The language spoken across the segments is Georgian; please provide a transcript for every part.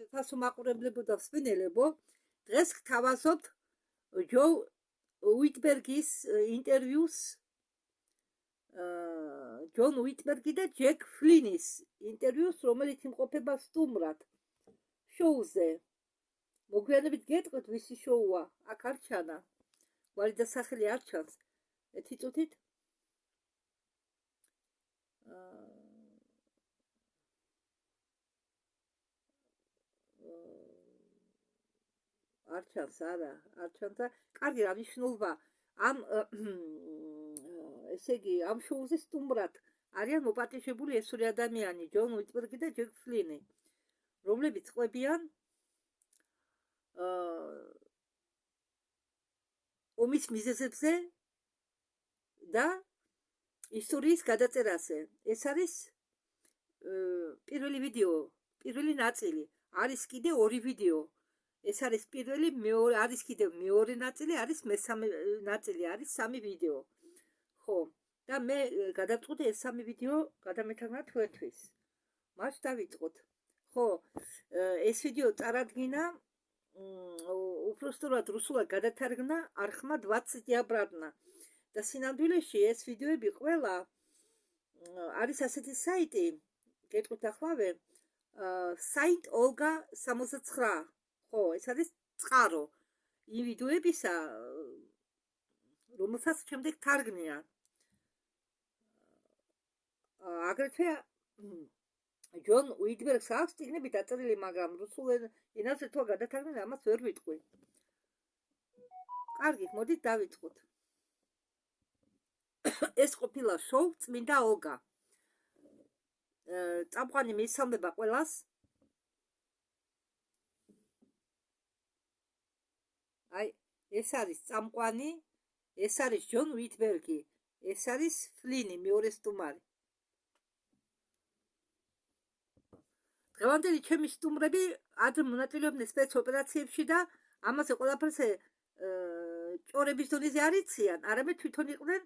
თასო მაყურებლებო და მსმენელებო, დღეს გთავაზობთ ჯო უიტბერგის ინტერვიუს, ჯონ უიტბერგი და ჯეკ ფლინის ინტერვიუს, რომელიც იმყოფება სტუმრად შოუზე. მოგვიანებით გეტყვით, ვისი შოუა, აქ არ ჩანა, გვარი და სახელი არ ჩანს. ერთი წუთით. არ ჩანს, არა, არ ჩანს და კარგი რა მნიშვნელობა ამ ესე იგი ამ შოუზე სტუმრად არიან მოპატიჟებული ეს ორი ადამიანი, ჯონ უიტბერგი და ჯეკ ფლინი, რომლებიც ყვებიან ომის მიზეზებზე და ისტორიის გადაწერაზე. ეს არის პირველი ვიდეო, პირველი ნაწილი. არის კიდე ორი ვიდეო. ეს არის პირველი, მეორე არის კიდე მეორე ნაწილი, არის მესამე ნაწილი, არის სამი ვიდეო. ხო, და მე გადავწყვიტე ეს სამი ვიდეო გადამეთვალა თქვენთვის. მას დავიწყოთ. ხო, ეს ვიდეო წარადგინა უпросторად რუსულად გადათარგმნა არხმა 20 დიაბრადნა. და სინამდვილეში ეს ვიდეოები ყველა არის ასეთი საიტი, გეტყვით ახლავე, საით ოლგა 69. ხო, ეს არის წყარო იმ ვიდეოებისა, რომელსაც შემდეგ თარგმნიან. აგრეთვე ჯონ უიტბერგს აქვს წიგნები დაწერილი, მაგრამ რუსულ ენაზე თუ გადათარგმნილი, ამას ვერ ვიტყვი. კარგი, მოდით დავიწყოთ. ეს ყოფილა შოუ წმინდა ოლგა. წამყვანი მისალმება ყველას. აი, ეს არის წამყვანი, ეს არის ჯონ უიტბერგი, ეს არის ფლინი, მეორე სტუმარი. დღევანდელი ჩემი სტუმრები ადრე მონაწილეობდნენ სპეცოპერაციებში და ამაზე ყველაფერზე ჭორების დონეზე არ იციან, არამედ თვითონ იყვნენ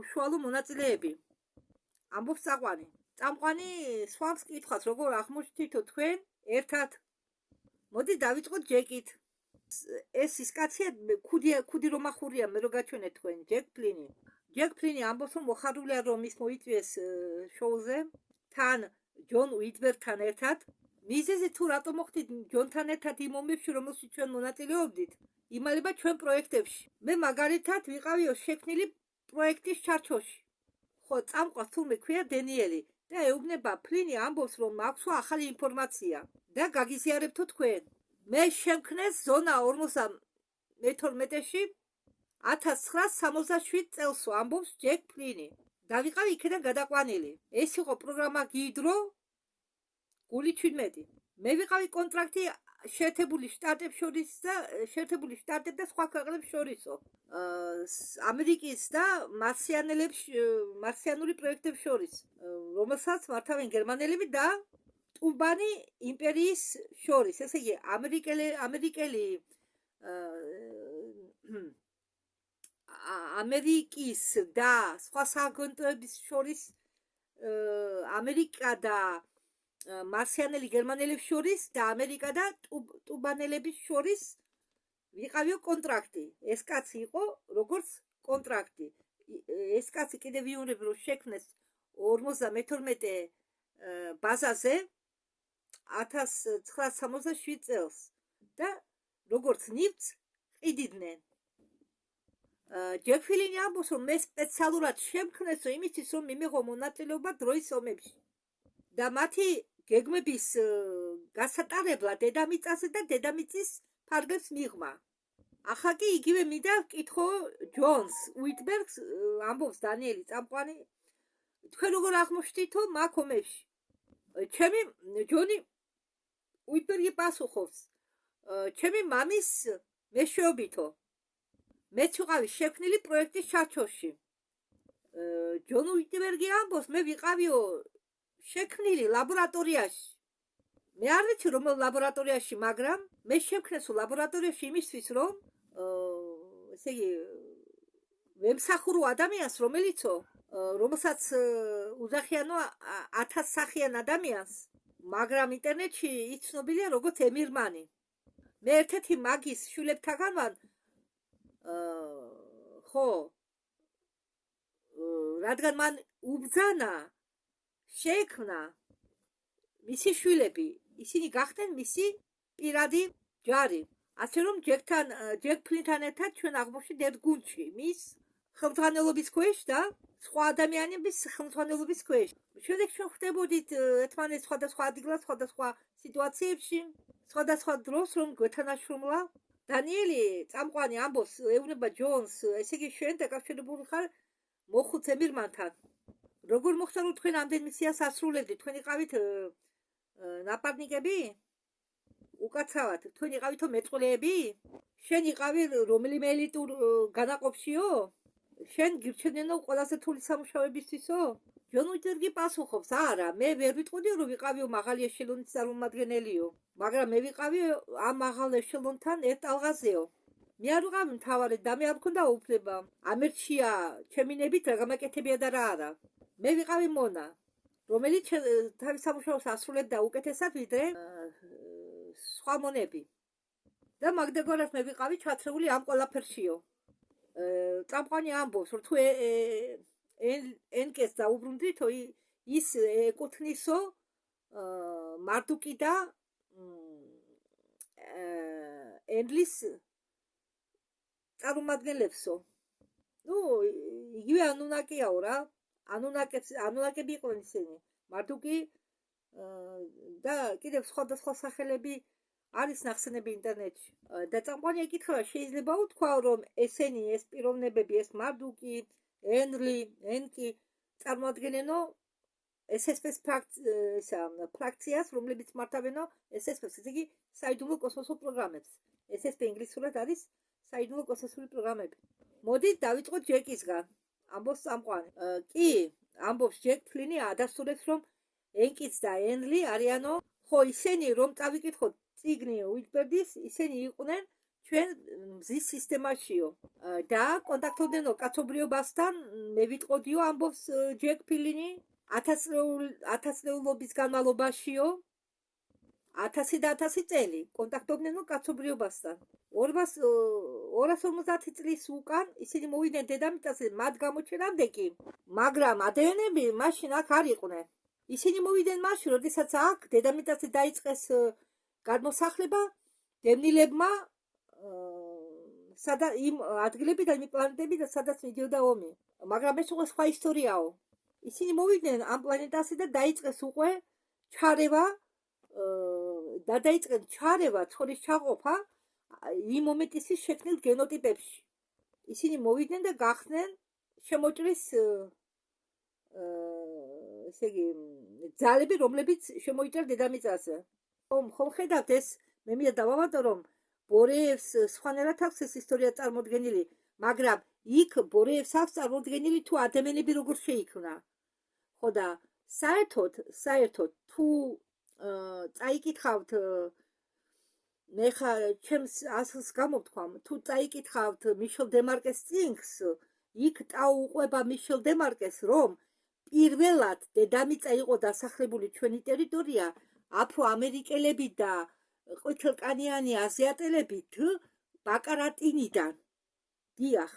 უშუალო მონაწილეები. ამბობს წამყვანი. წამყვანი სხვას კითხავს, როგორ აღმოჩნდითო თქვენ ერთად. მოდი დავიწყოთ ჯეკით. ეს ის კაცია, ქუდი რომ ახურია, მე რო გაჩვენეთ თქვენ, ჯეკ ფლინი. ჯეკ ფლინი ამბობს, რომ მოხარულია რომ ის მოიწვიეს შოუზე თან ჯონ უიტბერგთან ერთად. მიზეზი თუ რატომ მოხდით ჯონთან ერთად იმ ომებში, რომელშიც ჩვენ მონაწილეობდით, იმალება ჩვენ პროექტებში. მე მაგალითად ვიყავიო შექმნილი პროექტის ჩარჩოში. ხო, წამყვანს თურმე ქვია დენიელი და ეუბნება ფლინი, ამბობს, რომ აქვს ახალი ინფორმაცია და გაგიზიარებთო თქვენ. მე შემქნეს ზონა 52-ში 1967 წელსო, ამბობს ჯეკ ფლინი. და ვიყავი იქიდან გადაყვანილი. ეს იყო პროგრამა გიდრო გული 17. მე ვიყავი კონტრაქტი შეერთებული შტატებს შორის და შეერთებული შტატებს და სხვა ქვეყნებს შორისო. ამერიკის და მარსიანული პროექტებს შორის, რომელსაც მართავენ გერმანელები და ტუბანი იმპერიის შორის. ესე იგი, ამერიკის და სხვა სააგენტოების შორის, ამერიკა და მარსიანელი გერმანელებს შორის და ამერიკა და ტუბანელების შორის ვიყავიო კონტრაქტი. ეს კაცი იყო როგორც კონტრაქტი. ეს კაცი კიდევ ვიუნები რომ შექმნეს 52 ბაზაზე 1967 წელს და როგორც ნივთს ყიდიდნენ. ჯეკ ფლინი ამბობს, რომ მე სპეციალურად შემქმნესო იმისთვის, რომ მიმეღო მონაწილეობა დროის ომებში და მათი გეგმების გასატარებლად დედამიწაზე და დედამიწის ფარგლებს მიღმა. ახლა კი იგივე მინდა ვკითხო ჯონს უიტბერგს, ამბობს დანიელი წამყვანი, თქვენ როგორ აღმოჩნდითო მაგ ომებში? ჩემი ჯონი უიტბერგი პასუხობს, ჩემი მამის მეშვეობითო. მეც ვიყავი შექმნილი პროექტის ჩარჩოში. ჯონ უიტბერგი ამბობს, მე ვიყავიო შექმნილი ლაბორატორიაში. მე არ ვიცი რომელ ლაბორატორიაში, მაგრამ მე შევქნესო ლაბორატორიაში იმისთვის, რომ ესე იგი ვემსახურო ადამიანს, რომელსაც უძახიანო 1000 სახიან ადამიანს, მაგრამ ინტერნეტში ის ცნობილია როგორც ემირმანი. მე ერთ-ერთი მაგის შვილებთაგან ვარ, ხო, რადგან მან უბრძანა, შეექმნა მისი შვილები, ისინი გახდნენ მისი პირადი ჯარი. ასე რომ ჯეკ ფლინთან ერთად ჩვენ აღმოჩნდით ერთ გუნდში, მის ხელმძღვანელობის ქვეშ და სხვა ადამიანების ხელმძღვანელობის ქვეშ. შემდეგ ჩვენ ხვდებოდით ერთმანეთს სხვადასხვა ადგილას, სხვადასხვა სიტუაციებში, სხვადასხვა დროს, რომ გვეთანაშრომლა. დანიელი წამყვანი ამბობს, ეუბნება ჯონს, ესე იგი შენ დაკავშირებული ხარ მოხუც ემირმანთან. როგორ მოხდა, რომ თქვენ ამდენ მისიას ასრულებდით? თქვენ იყავით ნაპარნიკები? უკაცრავად, თქვენ იყავითო მეწყვილეები? შენ იყავი რომელიმე ელიტურ განაყოფშიო? შენ გირჩენენო ყველაზე თული სამუშაოებისთვისო? ჯონ უიტერგი პასუხობს, არა, მე ვერ ვიტყოდი, რომ ვიყავიო მაღალი ეშელონის წარმომადგენელიო, მაგრამ მე ვიყავი ამ მაღალ ეშელონთან ერთ ტალღაზეო. მე არ ვიყავი მთავარი და მე არ მქონდა უფლება ამერჩია ჩემი ნებით რა გამაკეთებია და რა არა. მე ვიყავი მონა, რომელიც თავის სამუშაოს ასრულებდა უკეთესად ვიდრე სხვა მონები. და მაგდაგორას მე ვიყავი ჩათრეული ამ ყველაფერშიო. წამყვანი ამბობს, რომ თუ ენკეს დაუბრუნდითო, ის ეკუთვნისო მარდუკი და ენდლის წარმომადგენლებსო. ნუ იგივე ანუნაკიაო რა. ანუნაკები იყვნენ ისინი. მარდუკი და კიდევ სხვადასხვა სახელები არის ნახსენები ინტერნეტში. და წამყვანი ეკითხება, შეიძლება უთქვა, რომ ესენი, ეს პიროვნებები, ეს მარდუკი, ენკი წარმოადგენენო SSP-ს ფრაქციას, რომლებიც მართავენო SSP-ს, ესე იგი საიდუმლო კოსმოსურ პროგრამებს. SSP ინგლისურად არის საიდუმლო კოსმოსური პროგრამები. მოდით დავიწყოთ ჯეკისგან, ამბობს წამყვანი. კი, ამბობს ჯეკ ფლინი ადასტურებს, რომ ენკიც და ენლი არიანო, ხო, ისინი რომ წავიკითხოთ წიგნი უიტბერდის, ისინი იყვნენ ჩვენ მზის სისტემაშიო და კონტაქტობდნენო კაცობრიობასთან, მე ვიტყოდიო, ამბობს ჯეკ ფლინი, ათასწლეულობის განმავლობაშიო, 1000 და 1000 წელი კონტაქტობდნენო კაცობრიობასთან. 250 წლის უკან ისინი მოვიდნენ დედამიწაზე მათ გამოჩენამდე კი, მაგრამ ადამიანები მაშინ აქ არ იყვნენ. ისინი მოვიდნენ მაშინ, როდესაც აქ დედამიწაზე დაიწყეს გადმოსახლება დევნილებმა იმ ადგილებიდან, იმ პლანეტებიდან, სადაც მიდიოდა ომი. მაგრამ ეს უკვე სხვა ისტორიაო. ისინი მოვიდნენ ამ პლანეტაზე და დაიწყეს უკვე ჩარევა და დაიწყეს ცხოვრის ჩაყოფა იმ მომენტის შექმნილ გენოტიპებში. ისინი მოვიდნენ და გახდნენ შემოჭრის ესე იგი ძალები, რომლებიც შემოიჭრა დედამიწაზე. ხომ ხედავთ ეს, მე მინდა დავამატო, რომ ბორეევს სხვანაირად აქვს ეს ისტორია წარმოდგენილი, მაგრამ იქ ბორეევს აქვს წარმოდგენილი თუ ადამიანები როგორ შეიქმნა. ხო და საერთოდ თუ წაიკითხავთ, მე ხა ჩემს ასლს გამოვთქვამ, თუ წაიკითხავთ მიშელ დემარკეს წიგნს, იქ დაუყვება მიშელ დემარკეს, რომ პირველად დედამიწა იყო დასახლებული ჩვენი ტერიტორია აფრო-ამერიკელები და ყვითელკანიანი აზიატელები ბაკარატინიდან. დიახ,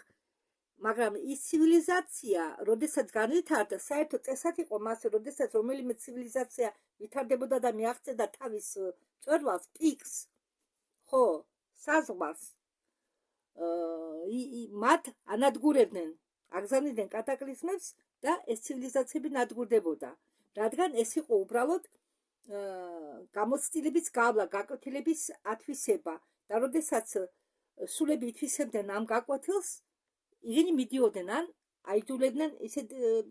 მაგრამ ის ცივილიზაცია, როდესაც განვითარდა, საერთოდ წესად იყო მასე, როდესაც რომელიმე ცივილიზაცია ვითარდებოდა და მიაღწევდა თავის მწვერვალს, პიკს, ხო, საზღვარს, მათ ანადგურებდნენ, აგზავნიდნენ კატაკლიზმებს და ეს ცივილიზაციები ნადგურდებოდა, რადგან ეს იყო უბრალოდ გამოცდილების გავლა, გაკვეთილების ათვისება და როდესაც სულები ითვისებდნენ ამ გაკვეთილს, ისინი მიდიოდნენ ან აიძულებდნენ ისეთ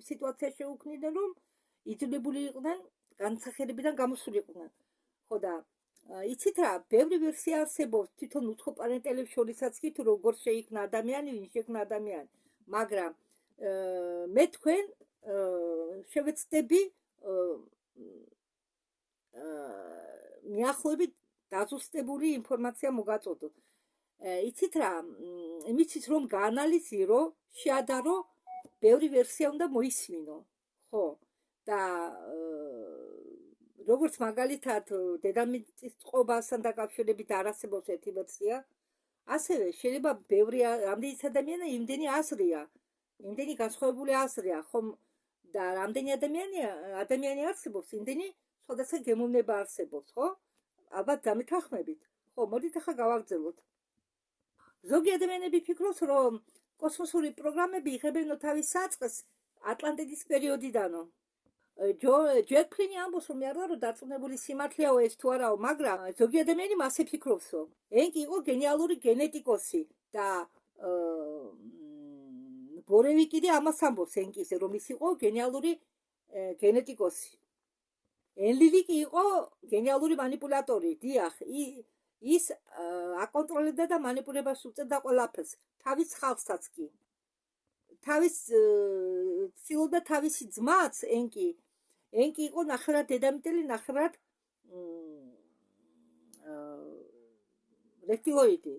სიტუაციაში შეუქმნიდნენ, რომ იძულებული იყვნენ განსახიერებიდან გამოსულიყვნენ. ხო და იცით რა, ბევრი ვერსია არსებობს თვითონ უცხო პლანეტელებს შორისაც კი, თუ როგორ შეიქმნა ადამიანი, ვინ შექმნა ადამიანი, მაგრამ მე თქვენ შევეცდები მიახლოებით დაზუსტებული ინფორმაცია მოგაწოდო. იცით რა, იმისთვის რომ გაანალიზირო, შეადარო, ბევრი ვერსია უნდა მოისმინო, ხო? და როგორც მაგალითად დედამიწის წყობასთან დაკავშირებით არ არსებობს ერთი ვერსია, ასევე შეიძლება ბევრი რამდენი ადამიანი იმდენი აზრია, იმდენი განსხვავებული აზრია, ხომ და რამდენი ადამიანი არსებობს, იმდენი სხვადასხვა გემოვნება არსებობს, ხო? ალბათ დამეთანხმებით. ხო, მოდით ახლა გავაგრძელოთ. ზოგი ადამიანები ფიქრობს, რომ კოსმოსური პროგრამები იღებენ თავის საწყისს ატლანტიდის პერიოდიდანო. ჯეკ ფლინი ამბობს, რომ მე არ ვარო დარწმუნებული სიმართლეაო ეს თუ არაო, მაგრამ ზოგი ადამიანი მასე ფიქრობსო. ენკი იყო გენიალური გენეტიკოსი და ბორევი კიდე ამას ამბობს ენკის, რომ ის იყო გენიალური გენეტიკოსი. ენლილი კი იყო გენიალური მანიპულატორი, დიახ, ის აკონტროლებდა და მანიპულებას უწევდა ყველაფერს, თავის ხალხსაც კი. თავის ცდილობდა თავისი ძმაც ენკი იყო ნახევრად დედამიწელი, ნახევრად რეპტილოიდი.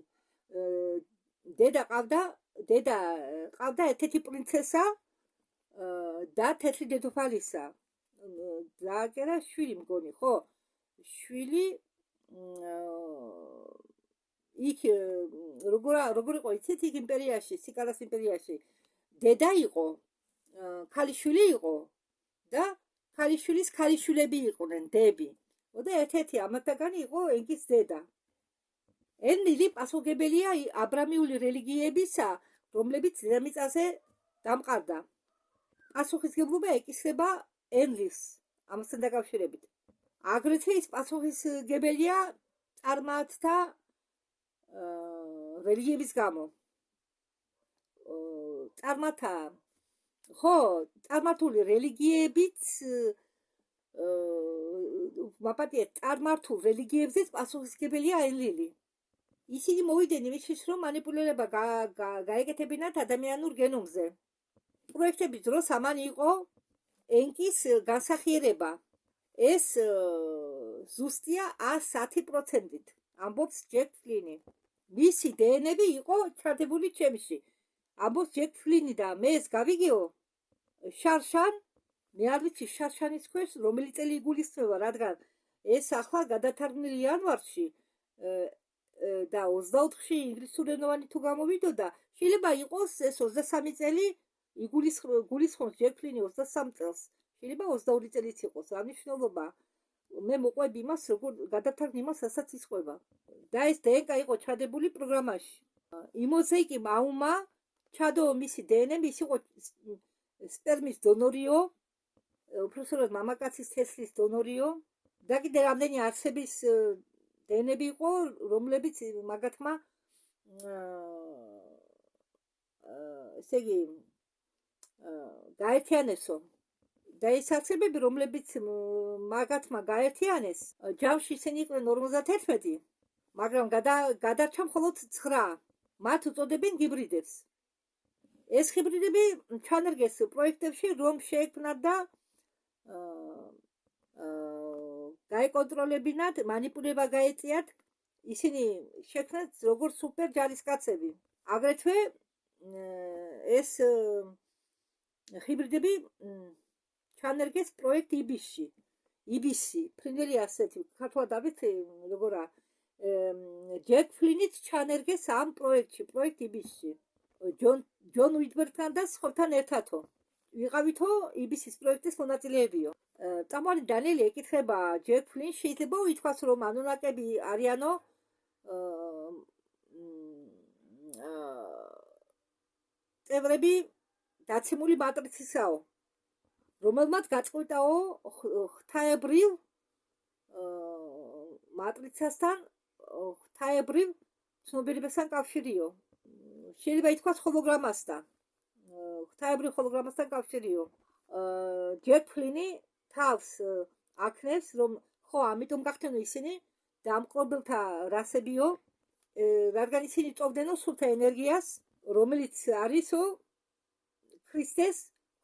დედა ყავდა ერთ-ერთი პრინცესა და თეთრი დედოფალისა. დააკერა შვილი მგონი, ხო? შვილი იქ როგორ იყო იცით იქ იმპერიაში, სიკარას იმპერიაში. დედა იყო, ქალიშვილი იყო და ქალიშვილის ქალიშვილები იყვნენ, დები. და ერთ-ერთი ამათგანი იყო ენკის დედა. ენლილი პასუხისმგებელია აბრამიული რელიგიებისა, რომლებიც დედამიწაზე დამყარდა. პასუხისმგებლობა ეკისრება ენლის ამასთან დაკავშირებით. აგრეთვე ის პასუხისმგებელია წარმართთა რელიგიების გამო. წარმართული რელიგიებიც მაპატიეთ წარმართულ რელიგიებზეც პასუხისმგებელია ენლილი. ისინი მოვიდნენ იმისთვის, რომ მანიპულირება გაეკეთებინათ ადამიანურ გენომზე. პროექტების დროს ამან იყო ენკის განსახიერება. ეს ზუსტია 110%-ით, ამბობს ჯეკ ფლინი. მისი დნმ იყო ჩადებული ჩემში. ამბობს ჯეკ ფლინი და მე ეს გავიგეო შარშან, მე არ ვიცი შარშანის ქვეშ რომელი წელი იგულისხმება, რადგან ეს ახლა გადათარგმნილი იანვარში და 24-ში ინგლისურენოვანი თუ გამოვიდოდა, შეიძლება იყოს ეს 23 წელი იგულისხმობს ჯეკ ფლინი 23 წელს. შეიძლება 22 წელიც იყოს, რა მნიშვნელობა? მე მოყვები იმას, როგორ გადათარგმნი იმას, რასაც ისყვება. და ეს დნკ იყო ჩადებული პროგრამაში. იმოზეიკი მაუმა ჩადო მისი დნმ, ის იყო სპერმის დონორიო, უпроსორად მამაკაცის თესლის დონორიო და კიდე რამდენი არსების დნმ იყო, რომლებიც მაგათმა ესე იგი გაერთიანესო. და ეს არსებები, რომლებიც მაგათმა გაერთიანეს, ჯამში ისინი იყვნენ 51, მაგრამ გადარჩა მხოლოდ 9. მათ უწოდებენ ჰიბრიდებს. ეს ჰიბრიდები ჩანერგეს პროექტებში, რომ შეექმნათ და გაეკონტროლებინათ, მანიპულება გაეწიათ, ისინი შექმნათ როგორც სუპერ ჯარისკაცები. აგრეთვე ეს ჰიბრიდები ჩანერგეს პროექტ იბისი, ფრინველი ასეთი, ქართულად ავით როგორა, ჯეკ ფლინიც ჩანერგეს ამ პროექტში, პროექტ იბისში. ჯონ უიტბერგთან და სხვებთან ერთადო. ვიყავითო იბისის პროექტის მონაწილეებიო. წამყვანი დანიელი ეკითხება ჯეკ ფლინს, შეიძლება ითქვას, რომ ანუნაკები არიანო წევრები დაცემული მატრიცისაო, რომელმაც გაწყვიტაო ღვთაებრივ მატრიცასთან, ღვთაებრივ ცნობიერებასთან კავშირიო. შეიძლება ითქვას ჰოლოგრამასთან, ღვთაებრივ ჰოლოგრამასთან კავშირიო. ჯეკ ფლინი თავს აქნევს, რომ ხო, ამიტომ გახდენო ისინი დამპყრობელთა რასებიო, რადგან ისინი წოვდენო სულთა ენერგიას, რომელიც არისო ქრისტეს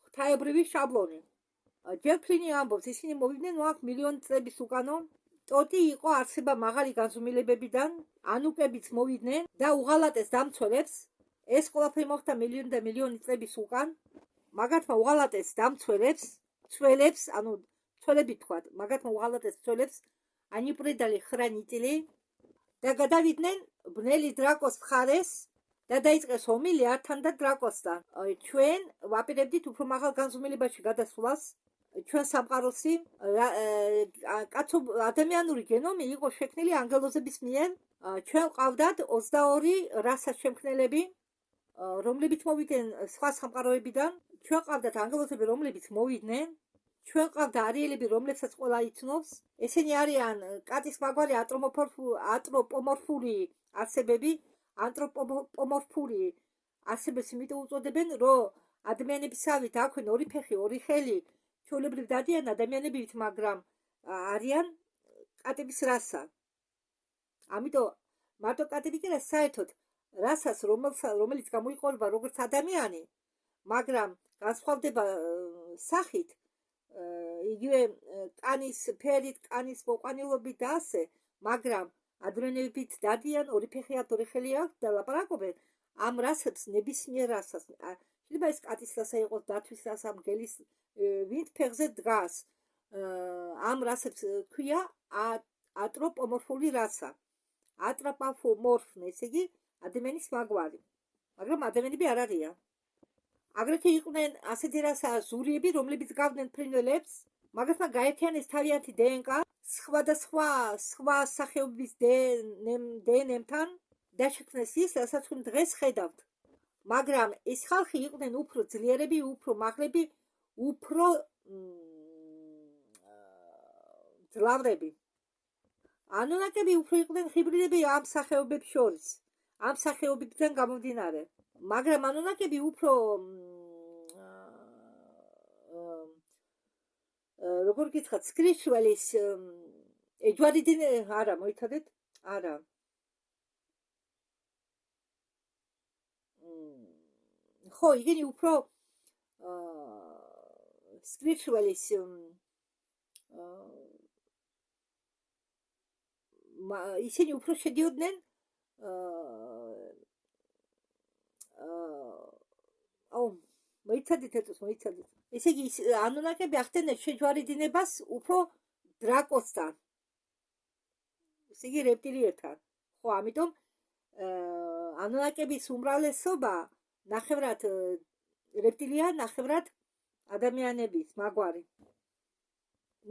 ღვთაებრივი შაბლონი. ჯეკ ფლინი ამბობს, ისინი მოვიდნენ აქ მილიონი წლების უკანო. ტოტი იყო არსება მაღალი განზომილებებიდან, ანუკებიც მოვიდნენ და უღალატეს დამცველებს. ეს ყველაფერი მოხდა მილიონი და მილიონი წლების უკან. მაგათმა უღალატეს დამცველებს, ანუ ცოლები თქვათ, მაგათ მოუღალატეს ცოლებს ანიპრედალი ხრა ნიტილი და გადავიდნენ ბნელი დრაკოს მხარეს და დაიწყეს ომი ლეართან და დრაკოსთან. ჩვენ ვაპირებდით უფრო მაღალ განზომილებაში გადასვლას. ჩვენ სამყაროსი კაცო ადამიანური გენომი იყო შექმნილი ანგელოზების მიერ. ჩვენ ყავდათ 22 რასას შემქმნელები, რომლებიც მოვიდნენ სხვა სამყაროებიდან. ჩვენ ყავდათ ანგელოზები, რომლებიც მოვიდნენ. ჩვენ ყავდა არიელები, რომლებსაც ყველა იცნობს. ესენი არიან კატის მაგვარი ანთროპომორფული არსებები. ანთროპომორფული არსებებს იმიტომ უწოდებენ, რომ ადამიანებისავით აქვენ ორი ფეხი, ორი ხელი, ჩვეულებრივ დადიან ადამიანებით, მაგრამ არიან კატების რასა. ამიტომ მარტო კატები კი არა, საერთოდ რასას, რომელიც გამოიყურება როგორც ადამიანი, მაგრამ განსხვავდება სახით, იგივე კანის ფერით, კანის მოყვანილობით და ასე, მაგრამ ადამიანებით დადიან, ორი ფეხი აქვთ, ორი ხელი აქვთ და ლაპარაკობენ ამ რასებს ნებისმიერ რასას. შეიძლება ეს კატის რასა იყოს, დათვის რასა, მგელის ვინც ფეხზე დგას. ამ რასებს ქვია ანთროპომორფული რასა. ანთროპომორფნი, ესე იგი ადამიანის მაგვარი. მაგრამ ადამიანები არ არიან. აგრეთვე იყვნენ ასეთი რასა ზურიები, რომლებიც გავდნენ ფრინველებს, მაგათმა გაერთიანეს თავიანთი დნკ სხვადასხვა სახეობის დნმ-თან და შექმნეს ის, რასაც ჩვენ დღეს ხედავთ. მაგრამ ეს ხალხი იყვნენ უფრო ძლიერები, უფრო მაღლები, უფრო ძლავრები. ანუნაკები უფრო იყვნენ ჰიბრიდები ამ სახეობებს შორის, ამ სახეობებიდან გამომდინარე. მაგრამ ანუნაკები უფრო როგორ გითხრათ, სკრიშველის ეჯვარიდინე არა, მოიცადეთ? არა. ხო, იგენი უფრო სკრიშველის ისინი უფრო შედიოდნენ მოიცადეთ ეტოს, მოიცადეთ. ესე იგი ანუნაკები ახდენენ შეჯვარიდინებას უფრო დრაკოსთან. ესე იგი რეპტილიებთან. ხო, ამიტომ ანუნაკების უმრავლესობა ნახევრად რეპტილია, ნახევრად ადამიანების მაგვარი.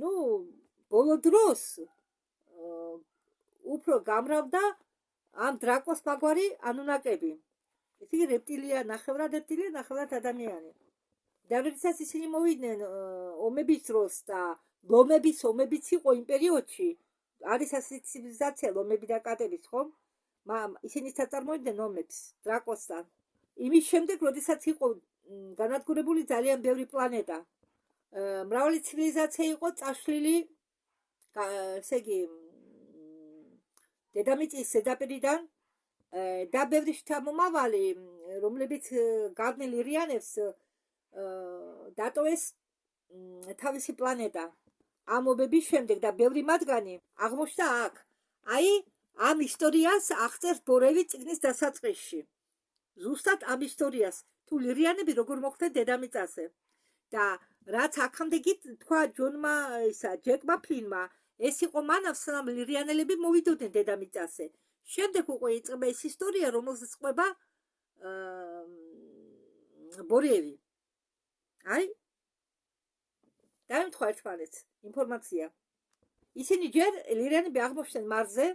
ნუ ბოლო დროს უფრო გამრავდა ამ დრაკოს მაგვარი ანუნაკები. ესე იგი რეპტილია, ნახევრად რეპტილია, ნახევრად ადამიანი. და როდესაც ისინი მოვიდნენ ომების დროს და ლომების ომებიც იყო იმ პერიოდში, არის ასეთი ცივილიზაცია ლომები და კატების, ხო? ისინი წამოიდნენ ომებს დრაკოსთან. იმის შემდეგ, როდესაც იყო განადგურებული ძალიან ბევრი პლანეტა, მრავალი ცივილიზაცია იყო წაშლილი, ესე იგი დედამიწის ზედაპირიდან და ბევრი შთამომავალი, რომლებიც გავდნენ ლირიანებს, დატოვეს თავისი პლანეტა. ამ ომების შემდეგ და ბევრი მათგანი აღმოჩნდა აქ. აი, ამ ისტორიას აღწერს ბორევი წიგნის დასაწყისში. ზუსტად ამ ისტორიას, თუ ლირიანები როგორ მოხვდნენ დედამიწაზე. და რაც აქამდე თქვა ჯონმა, ჯეკმა ფლინმა, ეს იყო მანამ, სანამ ლირიანელები მოვიდოდნენ დედამიწაზე. შემდეგ უკვე იწყება ეს ისტორია, რომელზეც ყვება ბორევი. აი, დაემთხვა ერთმანეთს ინფორმაცია. ისინი ჯერ ლირიანები აღმოჩნდნენ მარსზე,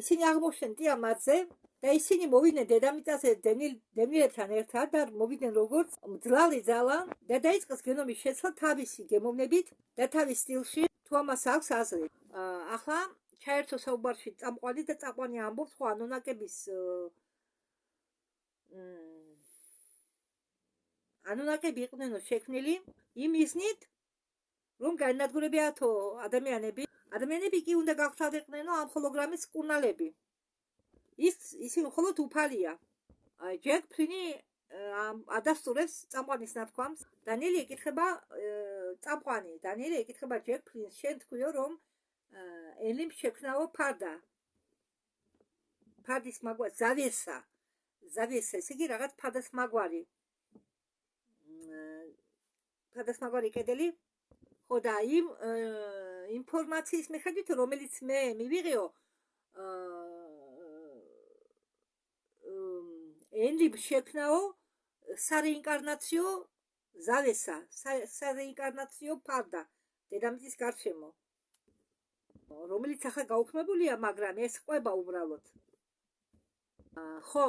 ისინი აღმოჩნდნენ ტიამატზე და ისინი მოვიდნენ დედამიწაზე დევნილებთან ერთად და მოვიდნენ როგორც მძლავრი ძალა და დაიწყეს გენომის შეცვლა თავისი გემოვნებით და თავის სტილში, თუ ამას აქვს აზრი. ახლა ჩაერთო საუბარში წამყვანი და წამყვანი ამბობს, ხო, ანუნაკების ანუნაკები იყვნენ შექმნილი იმ მიზნით, რომ განადგურებიათო ადამიანები კი უნდა გაგვთავდებოდნენ ამ ჰოლოგრამის კურნალები. ისინი მხოლოდ უფალია. ჯეკ ფლინი ადასტურებს წამყვანის ნათქვამს. დანიელი ეკითხება წამყვანი, დანიელი ეკითხება ჯეკ ფლინს, შენ თქვიო, რომ ელიმ შექმნაო ფარდა. ფარდის მაგვარი, ზავიესა, ესე იგი რაღაც ფარდას მაგვარი კედელი. ხო და იმ ინფორმაციის მიხედვით, რომელიც მე მივიღეო, ენლიმ შექმნაო სარეინკარნაციო ზავესა, სარეინკარნაციო ფარდა დედამიწის გარშემო, რომელიც ახლა გაუქმებულია, მაგრამ ეს ყვება უბრალოდ. ხო,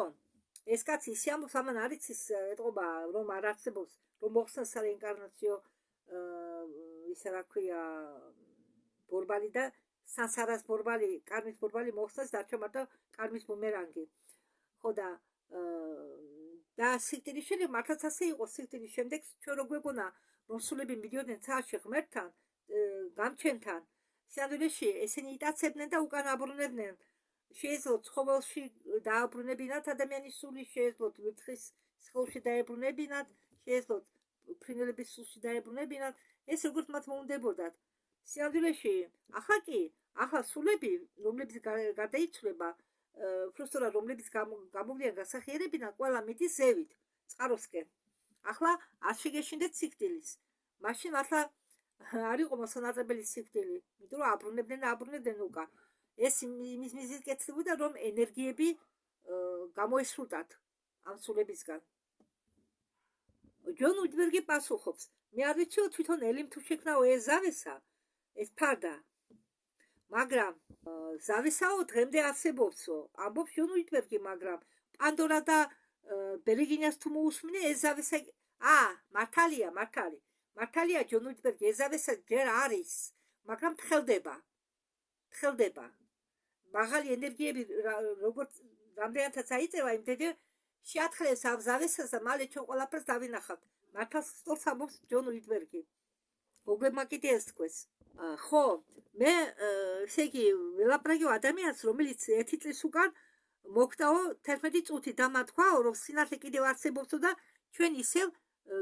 ეს კაცი ისე ამბობს, ამან არ იცის ეტყობა, რომ არ არსებობს, რომ მოხსნას სარეინკარნაციო ისა რა ქვია ბორბალი და სასარას ბორბალი, კარმის ბორბალი მოხსნას, დარჩა მარტო კარმის ბუმერანგი. ხო და სიკვდილის შემდეგ მართლაც ასე იყო. სიკვდილის შემდეგ ჩვენ რო გვეგონა, რომ სულები მიდიოდნენ ცააში ღმერთთან, გამჩენთან, სიამდვილეში ესენი იტაცებდნენ და უკან აბრუნებდნენ. შეეძლოთ ცხოველში დააბრუნებინათ ადამიანის სული, შეეძლოთ ვირთხის სხეულში დაებრუნებინათ, შეეძლოთ ფრინველების სულში დაებრუნებინათ. ეს როგორც მათ მოუნდებოდათ. სიამდვილეში ახლა სულები, რომლებიც გარდაიცვლება, უბრალოდ რომლებიც გამოვლიან გასახიერებიდან, ყველა მიდის ზევით, წყაროსკენ. ახლა არ შეგეშინდეთ სიკვდილის. მაშინ ახლა არ იყო მოსანაწებელი სიკვდილი, იმიტომ რომ აბრუნებდნენ უკან. ეს იმის მიზეზით კეთდებოდა, რომ ენერგიები გამოესრუტათ ამ სულებისგან. ჯონ უიტბერგი პასუხობს, მე არ ვიციო თვითონ ელიმ თუ შექმნაო ეს ზავესა, ეს ფარდა, მაგრამ ზავესაო დღემდე არსებობსო, ამბობს ჯონ უიტბერგი, მაგრამ პანდორა და ბერეგინას თუ მოусმინე ეს ზავესა, მართალია ჯონ უიტბერგი, ეს ზავესა ჯერ არის, მაგრამ თხელდება. მაღალი ენერგიები როგორც რამდენადაც აიწევა, იმდენი შეათხლეს ამ ზავესას და მალე ჩვენ ყველაფერს დავინახავთ. მართალ სწორს ამბობს ჯონ უიტბერგი. მოგებმა კიდე ეს თქვეს. ხო, მე ესე იგი ველაპარაკო ადამიანს, რომელიც 1 წლის უკან მოგდაო 11 წუთი და მათქვა, რომ სინათლე კიდევ არსებობსო და ჩვენ ისევ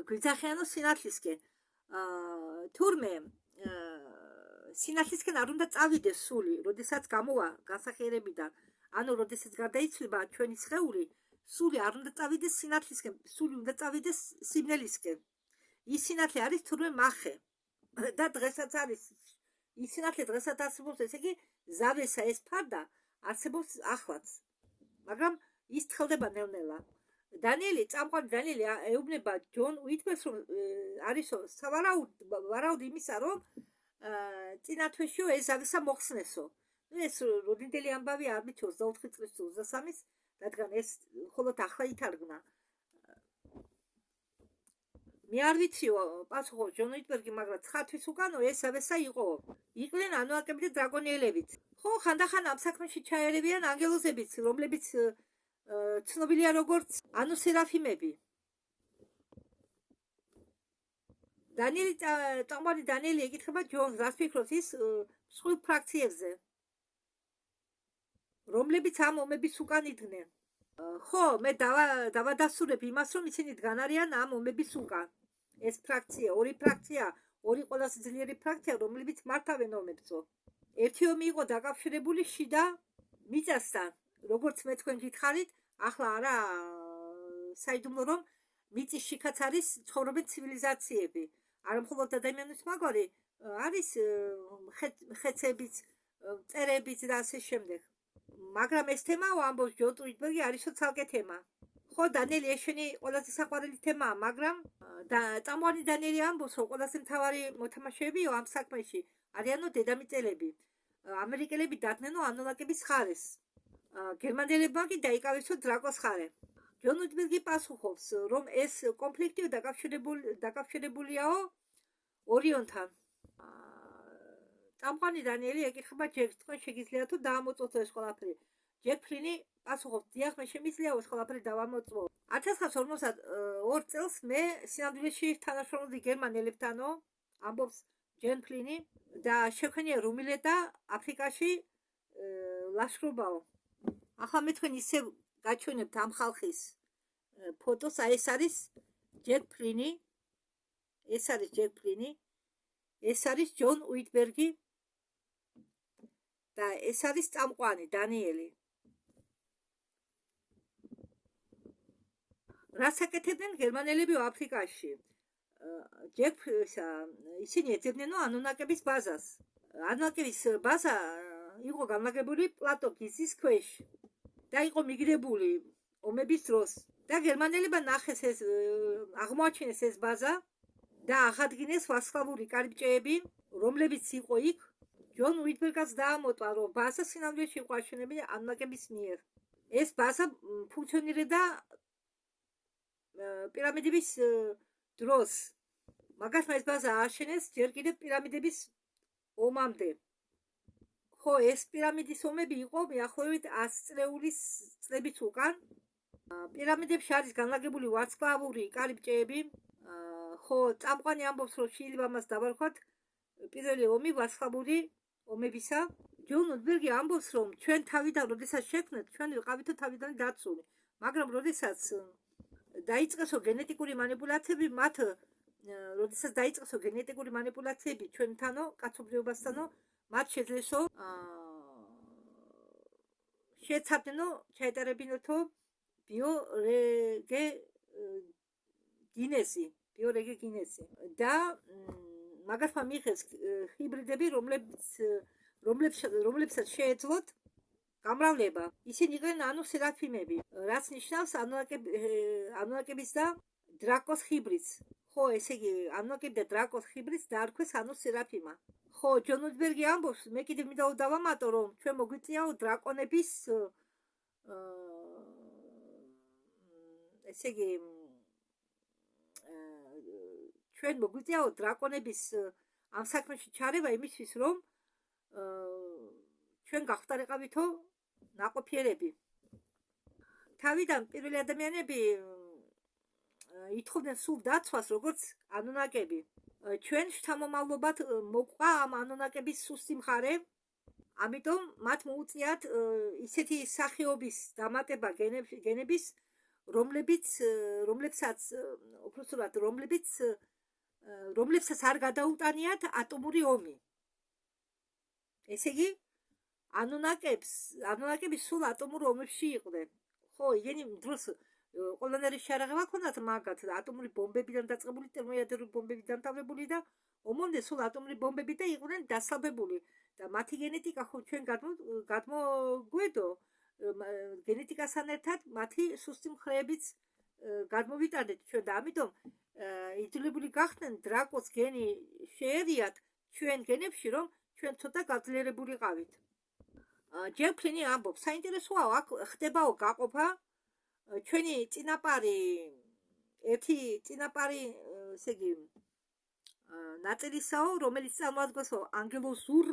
გვიძახიანო სინათლისკენ. თურმე სინათლისკენ არ უნდა წავიდეს სული, როდესაც გამოვა გასახიერებიდან, ანუ როდესაც გარდაიცვლება ჩვენი სხეული, სული არ უნდა წავიდეს სინათლისკენ, სული უნდა წავიდეს სიმნელისკენ. ის სინათლე არის თურმე მახე და დღესაც არის. ის სინათლე დღესაც არსებობს, ესე იგი ზავესა ეს ფარდა არსებობს ახლაც. მაგრამ ის თხელდება ნელ-ნელა. წამყვანი დანიელი ეუბნება ჯონ უიტბერგს, რომ არის ვარაუდი იმისა, რომ წინა თვეშიო ეს ზავესა მოხსნესო. ეს როდინდელი ამბავი არ ვიცი 24 წლის თუ 23-ის, რადგან ეს მხოლოდ ახლა ითარგმნა. მე არ ვიციო, პასუხობს ჯონ უიტბერგი, მაგრამ 9 თვის უკანო ეს ზავესა იყო. იყვნენ ანუაკები და დრაკონიელებიც. ხო, ხანდახან ამ საქმეში ჩაერევიან ანგელოზებიც, რომლებიც ცნობილია როგორც სერაფიმები. წამყვანი დანიელი ეკითხება ჯონს, რას ფიქრობს ის მსხვილ ფრაქციებზე, რომლებიც ამ ომების უკან იდგნენ. ხო, მე დავადასტურებ იმას, რომ ისინი დგან არიან ამ ომების უკან. ეს ფრაქცია, ორი ყველაზე ძლიერი ფრაქცია, რომლებიც მართავენ ომებსო. ერთი ომი იყო დაკავშირებული შიდა მიწასთან, როგორც მე თქვენ გითხარით, ახლა არა საიდუმლო, რომ მიწის შიგაც არის ცხოვრობენ ცივილიზაციები. არა მხოლოდ ადამიანის მაგვარი, არის ხეცებიც, მწერებიც და ასე შემდეგ. მაგრამ ეს თემაო, ამბობს ჯონ უიტბერგი, არისო ცალკე თემა. ხო, დანიელი ეშენი ყველაზე საყვარელი თემაა, მაგრამ წამყვანი დანიელი ამბობს, რომ ყველაზე მთავარი მოთამაშეებიო ამ საქმეში არიანო დედამიწელები. ამერიკელები დადგნენო ანუნაკების ხარეს. გერმანელებმა კი დაიკავისო დრაკოს ხარე. ჯონ უიტბერგი პასუხობს, რომ ეს კონფლიქტი დაკავშირებულია ორიონთან. წამყვანი დანიელი ეკითხება ჯეკს, თქვენ შეგიძლიათ თუ დაამოწმოთ ეს ყველაფერი? ჯეკ ფრინი პასუხობს, დიახ, მე შემიძლია ეს ყველაფერი დავამოწმო. 1942 წელს მე სინამდვილეში თანაშრომლობდი გერმანელებთანო, ამბობს ჯეკ ფრინი, და შექმნია რუმილე და აფრიკაში ლაშქრობაო. ახლა მე თქვენ ისევ გაჩვენებთ ამ ხალხის ფოტოს, ეს არის ჯეკ ფრინი, ეს არის ჯონ უიტბერგი და ეს არის წამყვანი დანიელი. რას აკეთებდნენ გერმანელები აფრიკაში? ისინი ეძებდნენ ანუნაკების ბაზას. ანუნაკების ბაზა იყო განლაგებული პლატო გიზის ქვეშ და იყო მიგრებული ომების დროს და გერმანელებმა ნახეს ეს აღმოაჩინეს ეს ბაზა და აღადგინეს ვარსკვლავური კარიბჭეები, რომლებიც იყო იქ. ჯონ უიტბერგას დაამოტა, რომ ბაზა სინამდვილეში იყო აშენებული ანუნაკების მიერ. ეს ბაზა ფუნქციონირებდა პირამიდების დროს. მაგას ეს ბაზა ააშენეს ჯერ კიდევ პირამიდების ომამდე. ხო, ეს პირამიდის ომები იყო მიახლოებით 100 წლების უკან. პირამიდებში არის განლაგებული ვარსკვლავური კარიბჭეები. ხო, წამყვანი ამბობს, რომ შეიძლება მას დავარქვათ პირველი ომი ვარსკვლავური ომებისა. ჯონ უიტბერგი ამბობს, რომ ჩვენ თავიდან, როდესაც შექმნით, ჩვენ ვიყავითო თავიდან დაცული, მაგრამ როდესაც დაიწყესო გენეტიკური მანიპულაციები, როდესაც დაიწყესო გენეტიკური მანიპულაციები ჩვენთანო, კაცობრიობასთანო, მათ შეძლესო შეეცადნენ ჩაეტარებინოთო ბიორეგენეზი და მაგათმა მიიღეს ჰიბრიდები, რომლებსაც შეეძლოთ გამრავლება. ისინი იყვნენ ანუსერაფიმები, რაც ნიშნავს ანუნაკების და დრაკოს ჰიბრიდს. ხო, ესე იგი, ანუნაკები და დრაკოს ჰიბრიდს დაარქვეს ანუსერაფიმა. ხო, ჯონ უიტბერგი ამბობს, მე კიდევ მინდა დავამატო, რომ ჩვენ მოგვიწიაო დრაკონების ესე იგი ჩვენ მოგვიწიაო დრაკონების ამ საქმეში ჩარევა იმისთვის, რომ ჩვენ გახვდარიყავითო ნაყოფიერები. თავიდან პირველი ადამიანები ითხოვდნენ სულ დაცვას, როგორც ანუნაკები. ჩვენ შთამომავლობად მოყვა ამ ანუნაკების სუსტი მხარე, ამიტომ მათ მოუწიათ ისეთი სახეობის დამატება გენების, რომლებსაც არ გადაუტანიათ ატომური ომი. ესე იგი, ანუნაკები სულ ატომურ ომებში იყვნენ. ხო, იგენი დროს ყველანაირი შეარაღება ჰქონდათ მაგათ, ატომური ბომბებიდან დაწყებული, ტერმოიადერული ბომბებით დამთავრებული და ომამდე სულ ატომური ბომბები და იყვნენ დასალბებული და მათი გენეტიკა ხო ჩვენ გადმოგვედო გენეტიკასთან ერთად მათი სუსტი მხრეებიც გადმოვიტანეთ ჩვენ და ამიტომ იძულებული გახდნენ დრაკოს გენი შეერიათ ჩვენ გენებში, რომ ჩვენ ცოტა გაძლიერებულიყავით. ჯერ ფლინი ამბობს, საინტერესოა, აქ ხდებაო გაყოფა ჩვენი ერთი წინაპარი, ესე იგი, ნაწილისაო, რომელიც წარმოადგენსო ანგელოზურ,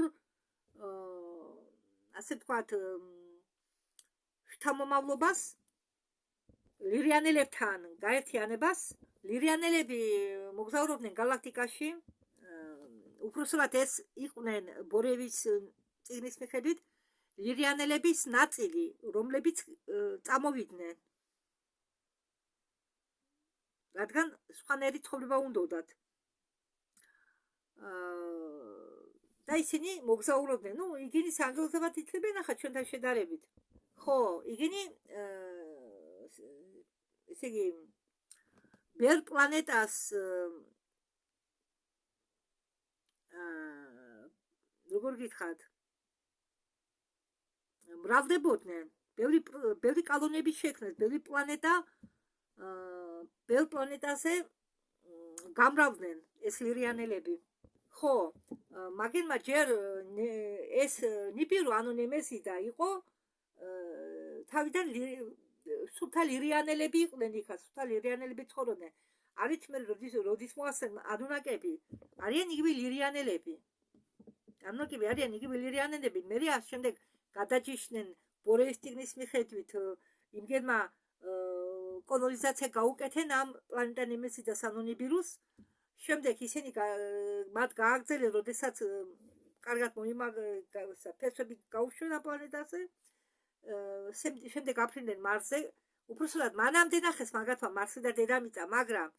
ასე ვთქვათ, შთამომავლობას, ლირიანელებთან გაერთიანებას. ლირიანელები მოგზაურობდნენ გალაქტიკაში, უпроსტად ეს იყვნენ ბორევის წიგნის მიხედვით ლირიანელების ნაწილი, რომლებიც წამოვიდნენ, რადგან სხვანაირი ცხოვრება უნდოდათ. და ისინი მოგზაურობდნენ. იგინი ანგელოზებად ითვლებიან ახლა ჩვენთან შედარებით. ხო, იგინი ესე იგი ბევრ პლანეტას როგორ გითხრათ, მრავლდებოდნენ, ბევრი კოლონიები შექმნეს, ბევრი პლანეტაზე გამრავლდნენ ეს ლირიანელები. ხო, მაგენმა ჯერ ეს ნიბირო ანუ ნემეზიდა იყო თავიდან სულთა ლირიანელები იყვნენ იქაც, სულთა ლირიანელები ცხოვრობდნენ. არით მე როდის მოასწენ ანუნაკები არიან იგივე ლირიანელები. ანუნაკები არიან იგივე ლირიანელები, მე შემდეგ გადაჯიშნენ ბორევის წიგნის მიხედვით იმგენმა კოლონიზაცია გაუკეთენ ამ პლანეტა ნემეზიდას ანუ ნიბირუს. შემდეგ ისინი მათ გააგრძელეს, როდესაც კარგად ფესვები გაუშვენ ამ პლანეტაზე. შემდეგ აფრინდნენ მარსზე. უпроსტად მანამდე ნახეს მაგათმა მარსი და დედამიწა, მაგრამ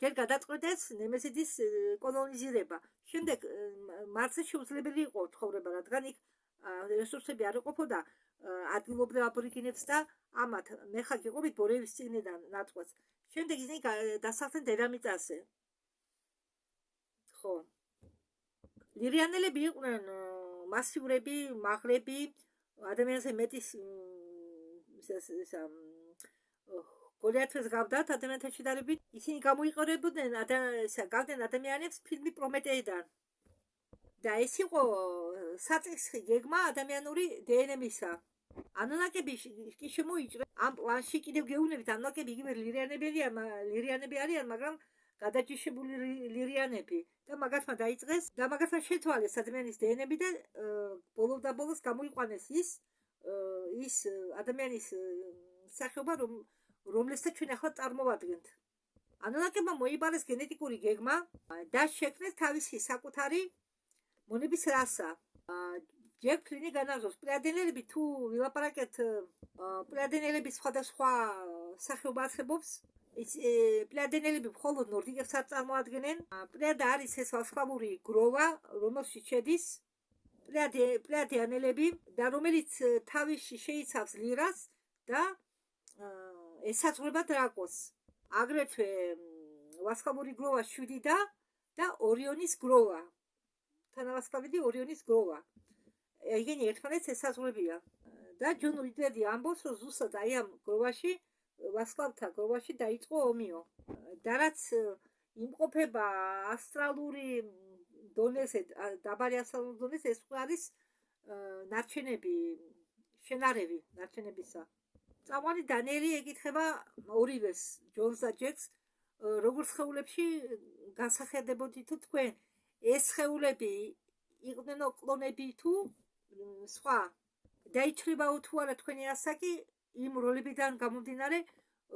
ჯერ გადაწყვეტეს ნემეზიდის კოლონიზირება. შემდეგ მარსზე შეუძლებელი იყო ცხოვრება, რადგან იქ რესურსები არ იყოფოდა ადგილობრივ აბორიგენებს და ამათ მე ხარ გიყობით ბორევის წიგნიდან ნაწყვეტს. შემდეგ ისინი დასახლდნენ დედამიწაზე. ხო. ლირიანელები იყვნენ მასიურები, მაღლები, ადამიანზე მეტი გოლიათეს გავდათ ადამიანთან შედარებით. ისინი გამოიყურებოდნენ გავდნენ ადამიანებს ფილმი პრომეტეიდან. და ეს იყო საწესხი გეგმა ადამიანური დნმ-ისა. ანონაკები კი შემოიჭრეს ამ პლანში კიდევ გეუბნებით ანონაკები იგივე ლირიანები არიან, მაგრამ გადაჯიშებული ლირიანები და მაგათმა დაიწყეს და მაგათმა შეთვალეს ადამიანის დნმ და ბოლოს გამოიყვანეს ის ადამიანის სახეობა რომელსაც ჩვენ ახლა წარმოვადგენთ. ანონაკებმა მოიბარეს გენეტიკური გეგმა და შექმნეს თავისი საკუთარი მონების რასა. ჯერ ფლინი განაგზავს პლეადენელები თუ ვილაპარაკეთ პლეადენელების სხვადასხვა სახეობა არსებობს. პლეადენელები მხოლოდ ნორდიკებს არ წარმოადგენენ. პლეადა არის ეს ვარსკვლავური გროვა, რომელშიც შედის პლეადიანელები და რომელიც თავში შეიცავს ლირას და ესაზღვრება დრაკონს. აგრეთვე ვარსკვლავური გროვა 7 და ორიონის გროვა. თანავარსკვლავიდი ორიონის გროვა. ეგენი ერთმანეთს ესაზღვრებიან. და ჯონ უიტლედი ამბობს, რომ ზუსტად აი ამ გროვაში, ვარსკვლავთა გროვაში დაიწყო ომიო. და რაც იმყოფება ასტრალური დონეზე, დაბალი ასტრალური დონეზე, ეს არის ნარჩენები, შენარევი ნარჩენებისა. წამყვანი დანიელი ეკითხება ორივეს, ჯონს და ჯეკს, როგორ სხეულებში განსახედებოდით თქვენ, ეს სხეულები იყვნენ კლონები თუ სხვა. დაიჩრებაო თუ არა თქვენი ასაკი იმ როლებიდან გამომდინარე,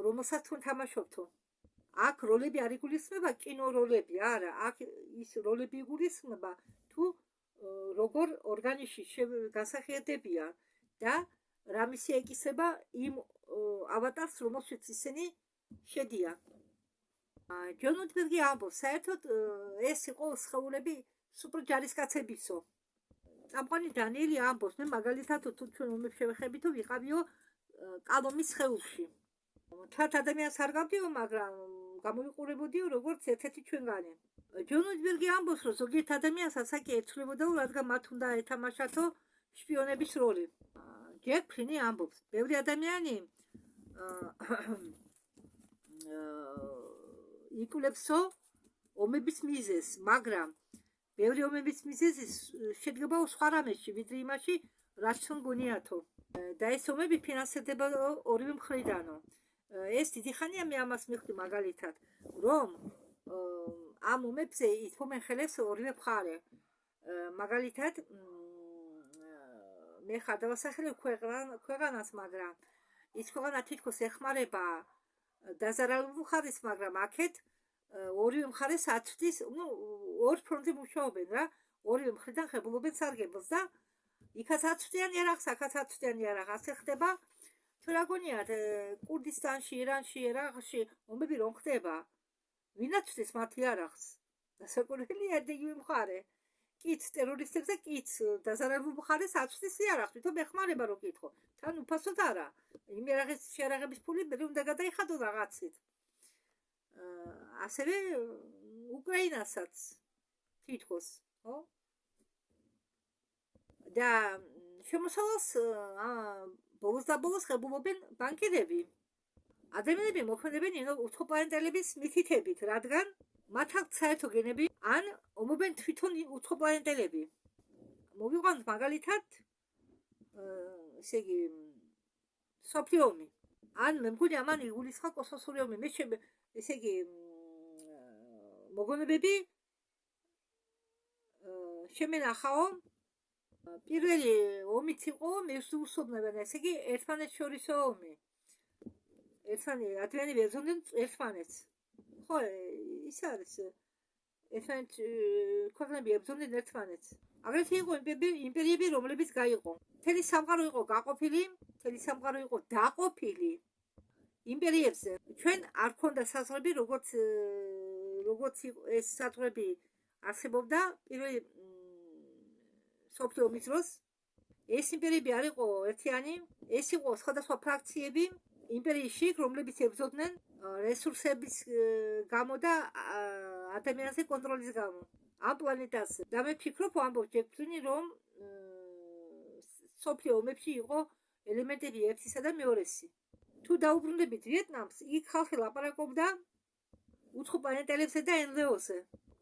რომელსაც თქვენ თამაშობთო. აქ როლები არ იგულისხმება კინო როლები, არა, აქ ის როლები იგულისხმება თუ როგორ ორგანიზმში განსახედებიან და რამისი ეკისრება იმ ავატარს, რომელშიც ისინი შედიან. ჯონ უიტლედი ამბობს, საერთოდ ეს იყო სხეულები სუპერჯარისკაცებისო. წამყვანი დანიელი ამბობს, მე მაგალითად თუ ჩვენ ომებს შევეხებითო ვიყავიო კალომის სხეულში. თქვათ ადამიანს არ გავდიო, მაგრამ გამოიყურებოდიო როგორც ერთ-ერთი ჩვენგანი. ჯონ უიტლედი ამბობს, რომ ზოგიერთ ადამიანს ასაკი ეცვლებოდაო, რადგან მათ უნდა ეთამაშათო შპიონების როლი. ჯეკ ფლინი ამბობს, ბევრი ადამიანი იკვლევსო ომების მიზეზს, მაგრამ ბევრი ომების მიზეზი შედგებაო სხვა რამეში, ვიდრე იმაში, რაც ჩვენ გონიათო. და ეს ომები ფინანსდება ორივე მხრიდანო. ეს დიდი ხანია მე ამას მივხვდი მაგალითად, რომ ამ ომებზე ითმობენ ხელებს ორივე მხარე. მაგალითად მე ხარ დავასახელებ ქვეყანას, მაგრამ ის ქვეყანა თითქოს ეხმარება დაზარალებულ მხარეს, მაგრამ აქეთ ორივე მხარეს აწვდის, ორ ფრონტზე მუშაობენ რა, ორივე მხრიდან ხებულობენ სარგებელს და იქაც აწვდიან იარაღს, აქაც აწვდიან იარაღს, ასე ხდება. თუ რა გონიათ, კურდისტანში, ირანში, ერაყში ომები რომ ხდება, ვინ აწვდის მათ იარაღს? დასაკვირველია იგივე მხარე. კიც ტერორისტებს და კიც დაზარალებულ მხარეს აწვდის იარაღს, თვითონ ეხმარება რო კითხო. თან უფასოდ არა. იმ იარაღის შეარაღების ფული მე უნდა გადაიხადო რაღაცით. ასევე უკრაინასაც თითქოს, ხო? და შემოსავალს ბოლოს ხებულობენ ბანკირები. ადამიანები მოქმედებენ უცხოპლანეტელების მითითებით, რადგან მათ აქვთ საერთო გენები, ან ომობენ თვითონ უცხოპლანეტელები. მოვიყვანოთ მაგალითად, ესე იგი, მსოფლიო ომი. ან მე მგონი ამან იგულისხმება კოსმოსური ომი. მე ესე იგი, მოგონებები შემენახაო, პირველი ომიც იყო, მე ვსურსობნებენ, ესე იგი, ერთმანეთს შორისო ომი. ადამიანები ებრძოდნენ ერთმანეთს. ხო, ის არის. ერთმანეთს ქვეყნები ებრძოდნენ ერთმანეთს. აგრეთვე იყო იმპერიები, რომლებიც გაიყო. მთელი სამყარო იყო გაყოფილი, მთელი სამყარო იყო დაყოფილი იმპერიებზე. ჩვენ არ ქონდა საზღვრები, როგორც ეს საზღვრები არსებობდა პირველი მსოფლიო ომის დროს. ეს იმპერიები არ იყო ერთიანი, ეს იყო სხვადასხვა ფრაქციები იმპერიაში, რომლებიც ებრძოდნენ რესურსების გამო და ადამიანზე კონტროლის გამო ამ პლანეტაზე. და მე ვფიქრობ, ამბობ ჯეკ ფლინი, რომ სოფლიო ომებში იყო ელემენტები ერთისა და მეორესი. თუ დაუბრუნდებით ვიეტნამს, იქ ხალხი ლაპარაკობდა უცხო პლანეტელებზე და NLO-ზე.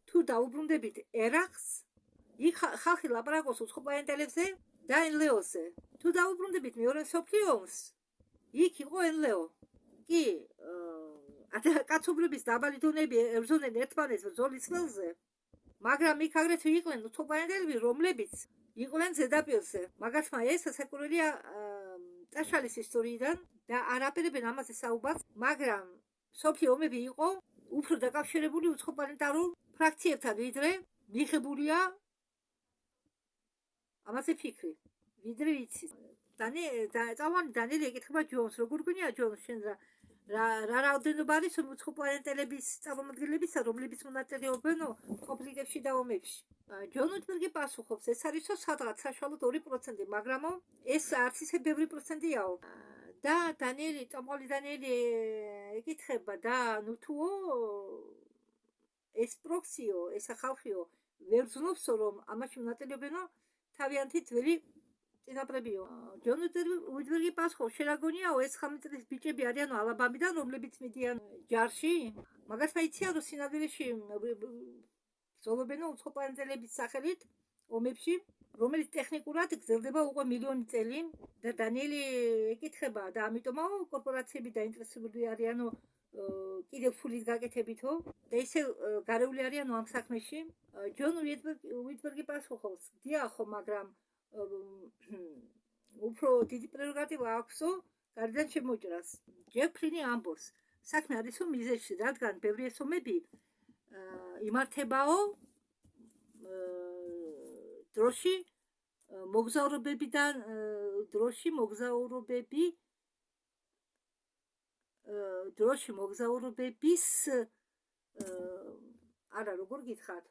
თუ დაუბრუნდებით ერაყს, იქ ხალხი ლაპარაკობს უცხო პლანეტელებზე და NLO-ზე. თუ დაუბრუნდებით მეორე მსოფლიო ომს, იქ იყო NLO. კი, კაცობრიობის დაბალი დონეები ებრძოდნენ ერთმანეთს ბრძოლის ველზე, მაგრამ იქ აგრეთვე იყვნენ უცხო პლანეტელები, რომლებიც იყვნენ ზედაპირზე. მაგათმა ეს ასაკურველია ტაშალის ისტორიიდან და არ აპირებენ ამაზე საუბარს, მაგრამ მსოფლიო ომები იყო უფრო დაკავშირებული უცხო პლანეტარულ ფრაქციებთან, ვიდრე მიღებულია ამაზე ფიქრი, ვიდრე იცის. წამოვანი დანიელი ეკითხება ჯონს, როგორ გვინია ჯონს შენ რა რაოდენობა არის უცხო პლანეტელების წარმომადგენლებისა, რომლებიც მონაწილეობენ კონფლიქტებში და ომებში. ჯონ უიტბერგი პასუხობს, ეს არისო სადღაც საშუალოდ 2%, მაგრამ ეს არც ისე ბევრი პროცენტიაო. და წამოვალი დანიელი ეკითხება და ნუ თუო ეს პროქსიო, ეს ხალხიო ვერ ძნობსო, რომ ამაში მონაწილეობენო თავიანთი ძველი წინაპრებიო. ჯონ უიტბერგი პასუხობს, შენ რა გონიაო, ეს 9 წლის ბიჭები არიანო ალაბამიდან, რომლებიც მიდიან ჯარში? მაგათმა იციან, რომ სინამდვილეში ბრძოლობენო უცხო პლანეტელების სახელით ომებში, რომელიც ტექნიკურად გრძელდება უკვე მილიონი წელი. და დანიელი ეკითხება და ამიტომაო კორპორაციები დაინტერესებული არიანო კიდევ ფულის გაკეთებითო და ისე გარეული არიანო ამ საქმეში. ჯონ უიტბერგი პასუხობს, დიახო, მაგრამ უფრო დიდი პრეროგატივა აქვსო გარდან შემოჭრას. ჯეკ ფლინი ამბობს, საქმე არისო მიზეზში, რადგან ბევრი ეს ომები იმართებაო დროში მოგზაურობების არა, როგორ გითხრათ?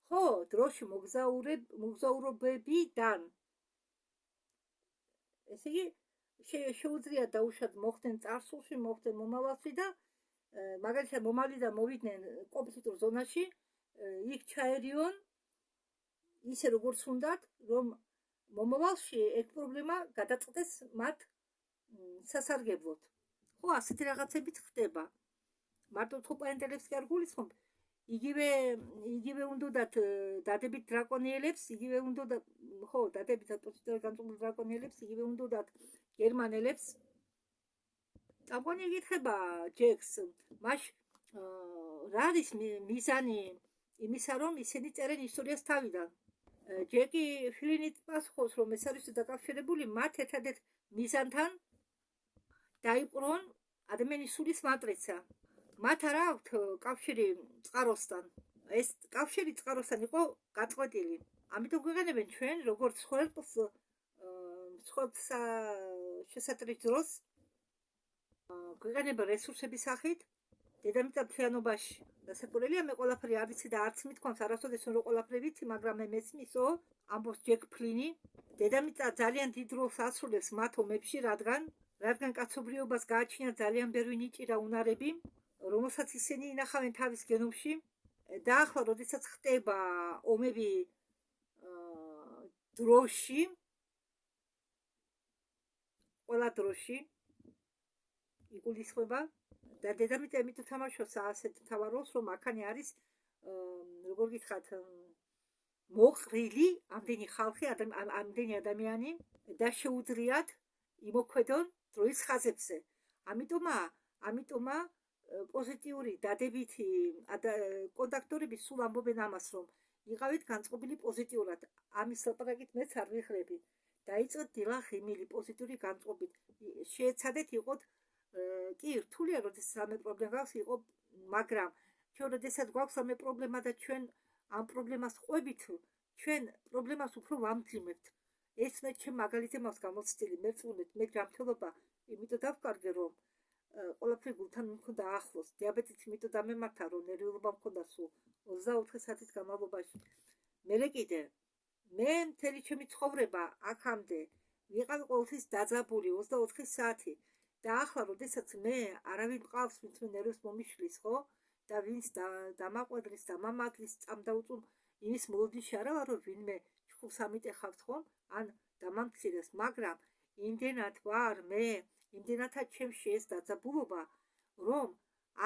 ხო, დროში მოგზაურობებიდან. ესე იგი, შეუძლია დაუშვათ მოხდნენ წარსულში, მოხდნენ მომავალში და მაგალითად მომავლიდან მოვიდნენ კონფლიქტურ ზონაში, იქ ჩაერიონ ისე როგორც უნდათ, რომ მომავალში ეგ პრობლემა გადაწყდეს მათ სასარგებლოდ. ხო, ასეთი რაღაცებიც ხდება. მარტო უცხო პლანეტელებს კი არ გულისხმობ, იგივე უნდათ დადებით დრაკონიელებს, იგივე უნდათ, ხო, დადებით პოზიტიურად განწყობილ დრაკონიელებს, იგივე უნდათ გერმანელებს. წამყვანი ეკითხება ჯეკს, მაშ რა არის მიზანი იმისა, რომ ისინი წერენ ისტორიას თავიდან? ჯეკი ფლინი პასუხობს, რომ ეს არის დაკავშირებული მათ ერთადერთ მიზანთან დაიპყრონ ადამიანის სულის მატრიცა. მათ არ აქვთ კავშირი წყაროსთან. ეს კავშირი წყაროსთან იყო გაწყვეტილი. ამიტომ გვიყენებენ ჩვენ როგორც სხვადასხვა შესატრის დროს გვიყენებენ რესურსების სახით დედამიწა მთლიანობაში. დასაკვირველია, მე ყველაფერი არ ვიცი და არც მithქვამს არასოდეს რომ ყველაფერი ვიცი, მაგრამ მე მესმისო, ამბობს ჯეკ ფლინი, დედამიწა ძალიან დიდ როლს ასრულებს მათ ომებში, რადგან კაცობრიობას გააჩნია ძალიან ბევრი ნიჭი და უნარები, რომელსაც ისინი ინახავენ თავის გენომში და ახლა, როდესაც ხდება ომები დროში, ყველა დროში იგულისხმება და დედამიწა იმიტომ თამაშობს ასეთ მთავარ როლს, რომ აქანი არის, როგორ გითხრათ, მოყრილი ამდენი ხალხი, ამდენი ადამიანი და შეუძლიათ იმოქმედონ დროის ხაზებზე. ამიტომა პოზიტიური დადებითი კონტაქტორები სულ ამბობენ ამას, რომ იყავით განწყობილი პოზიტიურად. ამის ლაპარაკით მეც არ ვიხრები. დაიწყეთ დილა ღიმილი პოზიტიური განწყობით. შეეცადეთ იყოთ კი რთულია, როდესაც რამე პრობლემა გაქვს, იყო, მაგრამ ჩვენ როდესაც გვაქვს რამე პრობლემა და ჩვენ ამ პრობლემას ყვებით, ჩვენ პრობლემას უფრო ვამძიმებთ. ეს მე ჩემ მაგალითზე მაქვს გამოცდილი, მერწმუნეთ, მე ჯანმრთელობა იმიტომ დავკარგე, რომ ყველაფერი გულთან მქონდა ახლოს. დიაბეტით იმიტომ დამემართა, რომ ნერვიულობა მქონდა სულ 24 საათის განმავლობაში. მერე კიდე მე მთელი ჩემი ცხოვრება აქამდე ვიყავი ყოველთვის დაძაბული 24 საათი და ახლა როდესაც მე არავინ მყავს ვინც მე ნერვებს მომიშლის ხო და ვინც დამაყვედრის და მამაკლის წამდაუწუნ იმის მოლოდინში არა ვარ რომ ვინმე ჩხუბს ამიტეხავთ ხომ ან დამამცირეს მაგრამ იმდენად ვარ მე იმდენადაც ჩემში ეს დაძაბულობა რომ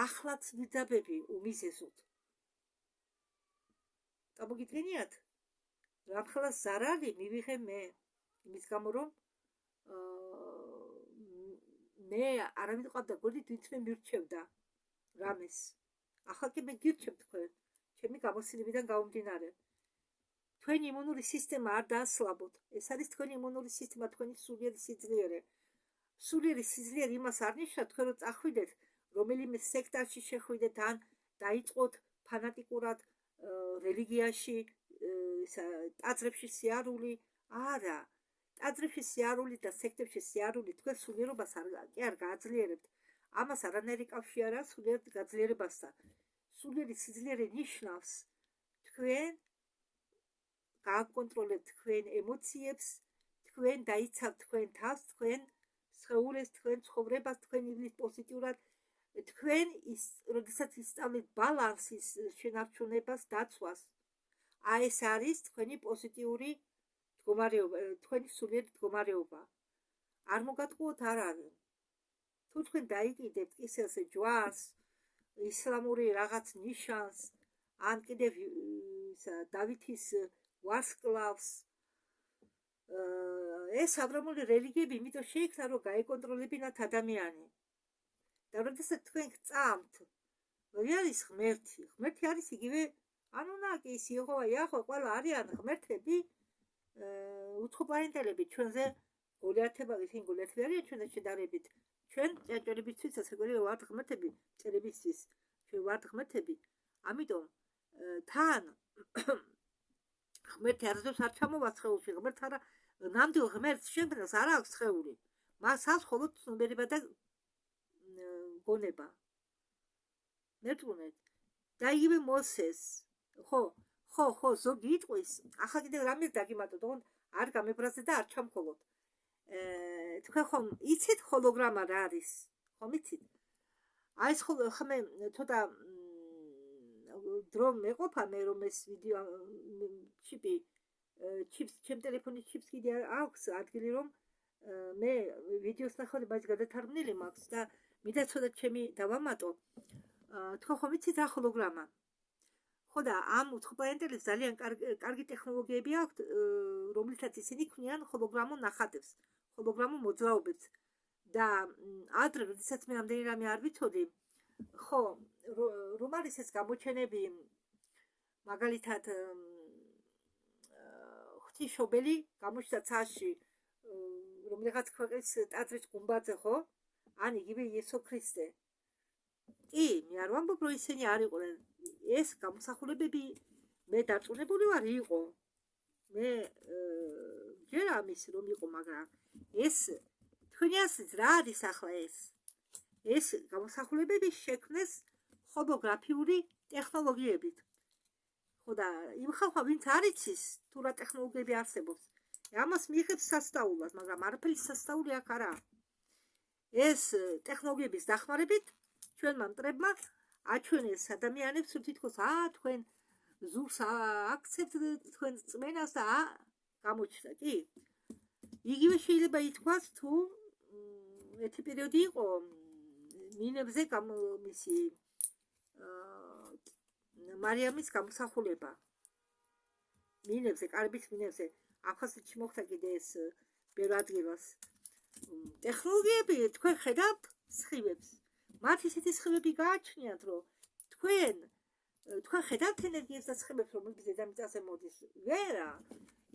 ახლაც ვიძაბები უმიზესოდ გამოგიდგენიათ რამხელა ზარალი მივიღე მე იმის გამო რომ მე არავინ ყავდა გონით ვინც მე მირჩევდა რამეს ახლა კი მე გირჩევ თქვენ ჩემი გამოცდილებიდან გამომდინარე თქვენი იმუნური სისტემა არ დაასლაბოთ ეს არის თქვენი იმუნური სისტემა თქვენი სულიერი სიძლიერე იმას არ ნიშნავს თქვენ რომ წახვიდეთ რომელიმე სექტარში შეხვიდეთ ან დაიწყოთ ფანატიკურად რელიგიაში ტაძრებში სიარული არა ტაძრებში სიარული და სექტებში სიარული თქვენ სულიერობას არ გააძლიერებთ ამას არანაირი კავშირი არ აქვს სულიერ გაძლიერებასთან სულიერი სიძლიერე ნიშნავს თქვენ გააკონტროლებთ თქვენ ემოციებს თქვენ დაიცავთ თქვენ თავს თქვენ სხეულებს თქვენ ცხოვრებას თქვენ ივლის პოზიტიურად თქვენ ის როდესაც ისწავლეთ ბალანსის შენარჩუნებას დაცვას აი ეს არის თქვენი პოზიტიური მდგომარეობა თქვენი სულიერი მდგომარეობა არ მოგატყუოთ არავინ თუ თქვენ დაიკიდებთ კისერზე ჯვარს ისლამური რაღაც ნიშანს ან კიდევ დავითის ვარსკვლავს ეს აბრამული რელიგიები იმიტომ შეიქმნა რომ გაეკონტროლებინათ ადამიანი და როდესაც თქვენ გწამთ რა არის ღმერთი ღმერთი არის იგივე ანუ ნაკი ის იეჰოვა იაჰვე ყველა არიან ღმერთები უცხოპლანეტელები ჩვენზე გოლიათება ისინი გოლიათები არიან ჩვენთან შედარებით ჩვენ ჭერჭერებისთვის ასე გვერდე ვართ ღმერთები წერებისთვის ჩვენ ვართ ღმერთები ამიტომ თან ღმერთი არასდროს არ ჩამოვა სხეულში ღმერთს არა ნამდვილ ღმერთს შემდგენს არ აქვს სხეული მას აქვს მხოლოდ ცნობიერება და გონება მერტუნეთ და იგივე მოსეს ხო ზოგი იტყვის ახლა კიდევ რამე დაგიმატოთ ოღონდ არ გამებრაზე და არ ჩამხოლოთ თქვენ ხომ იცით ჰოლოგრამა რა არის ხომ იცით აი ეს ხომ ცოტა დრო მეყოფა მე რომ ეს ვიდეო ჩიპს ჩემ ტელეფონის ჩიპს კიდე აქვს ადგილი რომ მე ვიდეოს ნახავდი բայց გადათარგმნილი მაქვს და მინდა ცოტა ჩემი დავამატო თქვენ ხომ იცით რა ჰოლოგრამა ხო და ამ უცხოპლანეტელებს ძალიან კარგი ტექნოლოგიები აქვთ რომლითაც ისინი ქმნიან ჰოლოგრამულ ნახატებს ჰოლოგრამულ მოძრაობებს და ადრე როდესაც მე ამდენი რამე არ ვიცოდი ხო რომ არის ეს გამოჩენები მაგალითად ღვთისმშობელი გამოჩნდა ცაში რომელიღაც ქვეყნის ტაძრის გუმბათზე ხო ან იგივე იესო ქრისტე კი მე არ ვამბობ რომ ისინი არ იყვნენ ეს გამოსახულებები მე დარწმუნებული ვარ იყო მე ჯერ ამის რომ იყო მაგრამ ეს თქვენი ასეთ რა არის ახლა ეს გამოსახულებები შექმნეს ჰოლოგრაფიული ტექნოლოგიებით ხო და იმ ხალხმა ვინც არ იცის თუ რა ტექნოლოგიები არსებობს ამას მიიღებს სასწაულად მაგრამ არაფერი სასწაული აქ არა ეს ტექნოლოგიების დახმარებით ჩვენმა მტრებმა აჩვენეს ადამიანებს რომ თითქოს თქვენ ზურს აქცევთ თქვენ წმენას და გამოჩნდა კი იგივე შეიძლება ითქვას თუ ერთი პერიოდი იყო მინებზე მისი მარიამის გამოსახულება მინებზე კარიბის მინებზე აფხაზეთში მოხდა კიდე ეს ბევრ ადგილას ტექნოლოგიები თქვენ ხედავთ სხივებს მათ ისეთი სხივები გააჩნიათ რომ თქვენ ხედავთ ენერგიას და სხივებს რომელიც დედამიწაზე მოდის ვერა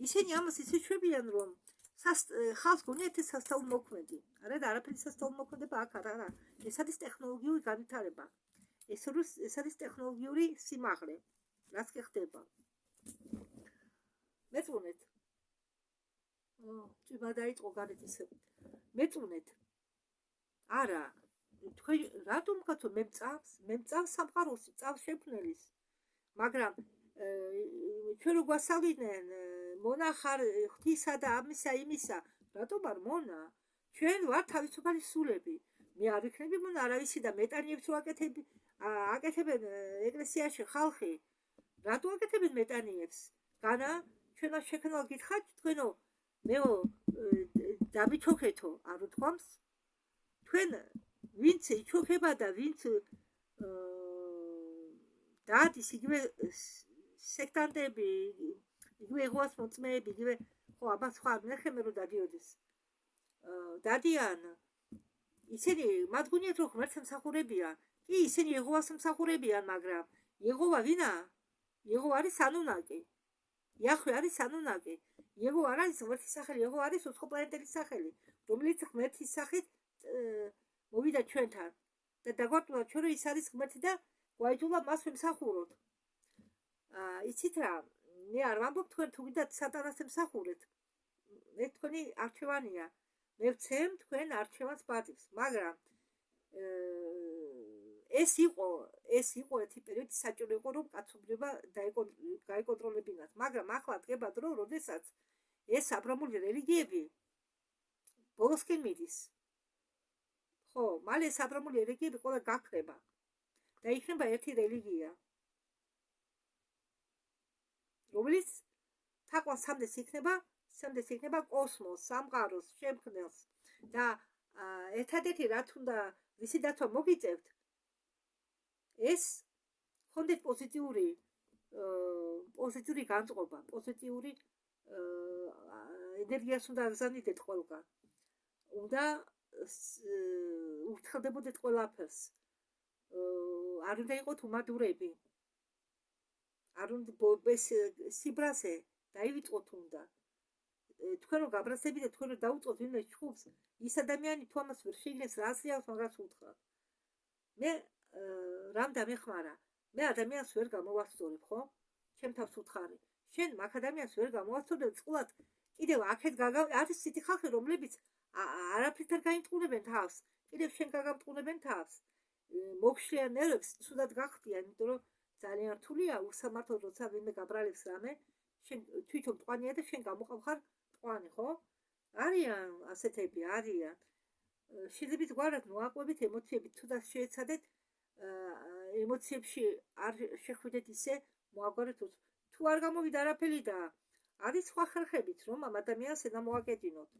ისინი ამას ისე შვებიან რომ ხალხს გონიათ ეს სასწაულმოქმედი არა და არაფერი სასწაულმოქმედება აქ არ არა ეს არის ტექნოლოგიური განვითარება ეს არის ტექნოლოგიური სიმაღლე რაც კი ხდება მეწუნეთ ჭიმა დაიწყო გარეთ ისე მეწუნეთ არა თქვენ რატომ გაწო მე მწავს სამყაროს წავს შექმნელის მაგრამ ჩვენ რო გვასწავლიდნენ მონა ხარ ღვთისა და ამისა იმისა რატომ არ მონა ჩვენ ვარ თავისუფალი სულები მე არ ვიქნები მონა არავისი და მეტანიებს ვაკეთებ აკეთებენ ეკლესიაში ხალხი რატო აკეთებენ მეტანიებს განა ჩვენო შექმნალ გითხართ თქვენო მეო დამიჩოქეთო არ უთქვამს თქვენ ვინც იჩოქება და ვინც დადის იგივე სექტანტები იგივე ეღოას მოწმეები იგივე ხო აბა სხვა ნახემე რომ დადიოდეს დადიან ისინი მათ გუნიათ რომ ღმერთს ემსახურებიან კი ისინი ეღოას ემსახურებიან მაგრამ ეღოვა ვინა ეღოვა არის სანუნაკი იახვე არის სანუნაკი ეღოვა არ არის ღმერთის სახელი ეღოვა არის უცხოპლანეტელი სახელი რომელიც ღმერთის სახით მოვიდა ჩვენთან და დაგვარტყმა ჩვენ რომ ის არის ღმერთი და გვაიძულა მას ვემსახუროთ იცით რა მე არ ვამბობ თქვენ თუ გინდათ სატანას ემსახურეთ მე თქვენი არჩევანია მე ვცემ თქვენ არჩევანს პატივს მაგრამ ეს იყო ერთი პერიოდი საჭირო იყო რომ კაცობრიობა გაიკონტროლებინათ მაგრამ ახლა დგება დრო როდესაც ეს აბრამული რელიგიები ბოლოსკენ მიდის ხო მალე ეს აბრამული რელიგიები ყველა გაქრება და იქნება ერთი რელიგია რომელიც თაყვანს სამდეს იქნება კოსმოს სამყაროს შემქმნელს და ერთადერთი რაც უნდა ვისი დაცვა მოგიწევთ ეს ხონდეთ პოზიტიური განწყობა პოზიტიური ენერგიას უნდა აგზავნიდეთ ყველგან უნდა ურთხოვდებოდეთ ყველაფერს არ უნდა იყოთ უმადურები არ უნდა სიბრასე დაივიწყოთ უნდა თქვენ რომ გაბრაზდებით და თქვენ რომ დაუწყოთ ვინმე ჩხუბს ის ადამიანი თუ ამას ვერ შეიგნეს რა აზრიავს მაგას უთხრა მე რამ დამეხმარა მე ადამიანს ვერ გამოვასწორებ ხო ჩემ თავს უთხარი შენ მაგ ადამიანს ვერ გამოვასწორებ წყულად კიდევ აქეთ არის ცეთი ხალხი რომლებიც არაფრით არ გაიმტყუნებენ თავს კიდევ შენ გაგამტყუნებენ თავს მოგშლიან ნერვებს ცუდად გახდიან იმიტომ რომ ძალიან რთულია უსამართლოდ როცა ვინმე გაბრალებს რამე შენ თვითონ მტყანია და შენ გამოყავხარ მტყანი ხო არიან ასეთები არიან შეიძლება გვარად მოაყვებით ემოციები თუნდაც შეეცადეთ ემოციებში არ შეხვიდეთ ისე მოაგვარეთ თუ არ გამოვიდა არაფერი და არის სხვა ხერხებიც რომ ამ ადამიანს ენა მოაკეტინოთ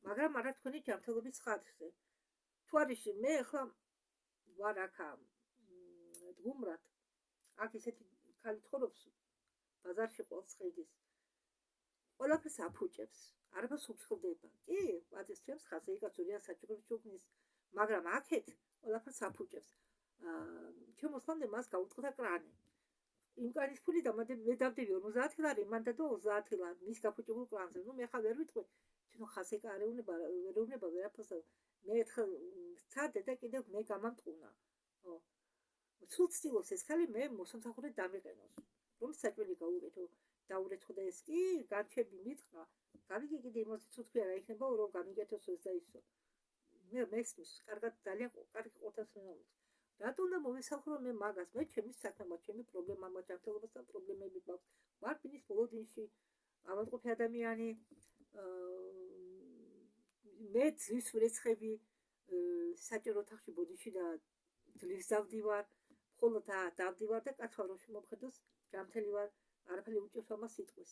მაგრამ არა თქვენი ჯანმრთელობის ხარჯზე თუ არის მე ახლა ვარ აქა დგუმრად აქ ისეთი ქალი ცხოვრობს ბაზარში ყოველს ხედის ყველაფერს აფუჭებს არაფერს უცხლდება კი პატის ჩემს ხაზე იკაცურია საჭიროებს ჩუქნის მაგრამ აქეთ ყველაფერს აფუჭებს ჩემოსამდე მას გაუწყდა კრანი იმ კრანის ფული და მე დავდივი 50 ლარი მან და 30 ლარი მის გაფუჭებულ კრანზე ნუ მე ხა ვერ ვიტყვი თვითონ ხაზე კარეუნება ვერაფერს მე ერთხელ ვცადე და კიდევ მე გამამტყუნა ხო სულ ცდილობს ეს ხალი მე მოსამსახურედ დამიყენოს რომ საჭველი გაუგეთო დაურეცხდა ეს კი განჩები მითხრა გავიგე კიდე იმას ცუცქი არა იქნება რომ გამიგეთოს ეს და ისო მე მესმის კარგად ძალიან კარგი ყოთას ვინაუთ რატომ უნდა მოვისალხრო მე მაგას მე ჩემი საქმე ჩემი პრობლემა მაჯანმრთელობასთან პრობლემები მაქვს ვარ ფინის ბოლოდინში ავადმყოფი ადამიანი მე ძვის ვრეცხები საჭირო ოთახში ბოდიში და ძლის დავდივარ მხოლოდ დავდივარ და კაცვაროში მომხედოს ჯანმრთელი ვარ არაფერი უჭირს ამას სიტყვის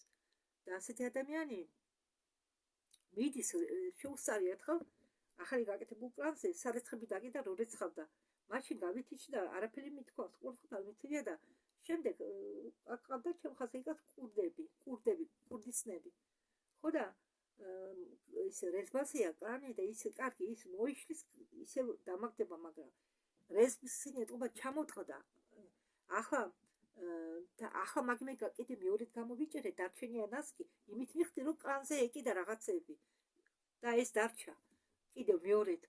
და ასეთი ადამიანი მიდის შეუსწარი ერთხელ ახალი გაკეთებულ პლანზე სარეცხები დაკიდა რო რეცხავდა მაშინ გავითიში და არაფერი მithქვას ყურთხა მithია და შემდეგ აკავდა ჩემ ხაზეიკას კურდისნები ხო და ის რეზბასია კრანი და ის კარგი ის მოიშლის ისე დამაგდება მაგრამ რეზბსი ნეტყობა ჩამოტყდა ახლა მაგმე კიდე მეორედ გამოვიჭერე დარჩენიანას კი იმით მიხდი რომ კრანზე ეკიდა რაღაცები და ეს დარჩა კიდე მეორედ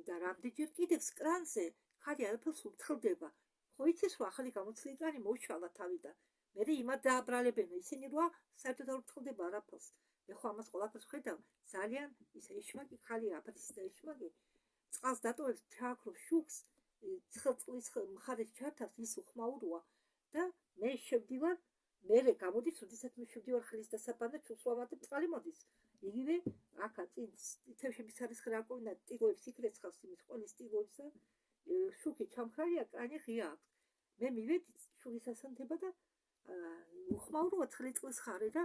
და რამდენჯერ კიდევ კრანზე ხარი არაფერს უთხრდება ხო იცის რომ ახალი გამოცილი კრანი მოშალა თავიდან მე იმად დააბრალებენ ისინი რა საერთოდ არ უთხრდება არაფერს მე ხო ამას ყველაფერს ხედავ ძალიან ის ეშმაკი ხალია აფრის და ეშმაკი წყალს დატოვებს ჩააქროს შუქს წყლის მხარეს ჩართავს ის უხმაუროა და მე შევდივარ მერე გამოდის, როდესაც მე შევდივარ ხილის დასაბანად, ჩულს ვამატებ, წყალი მოდის. იგივე აქა წინ თევშების არის ხრაკოვნა ტიგოებს იქრეცხავს იმის ყოვლის ტიგოებს და შუქი ჩამხარია, კანი ღია აქვს. მე მივედი შუქის ასანთება და უხმაურო 4 წლის ხარ და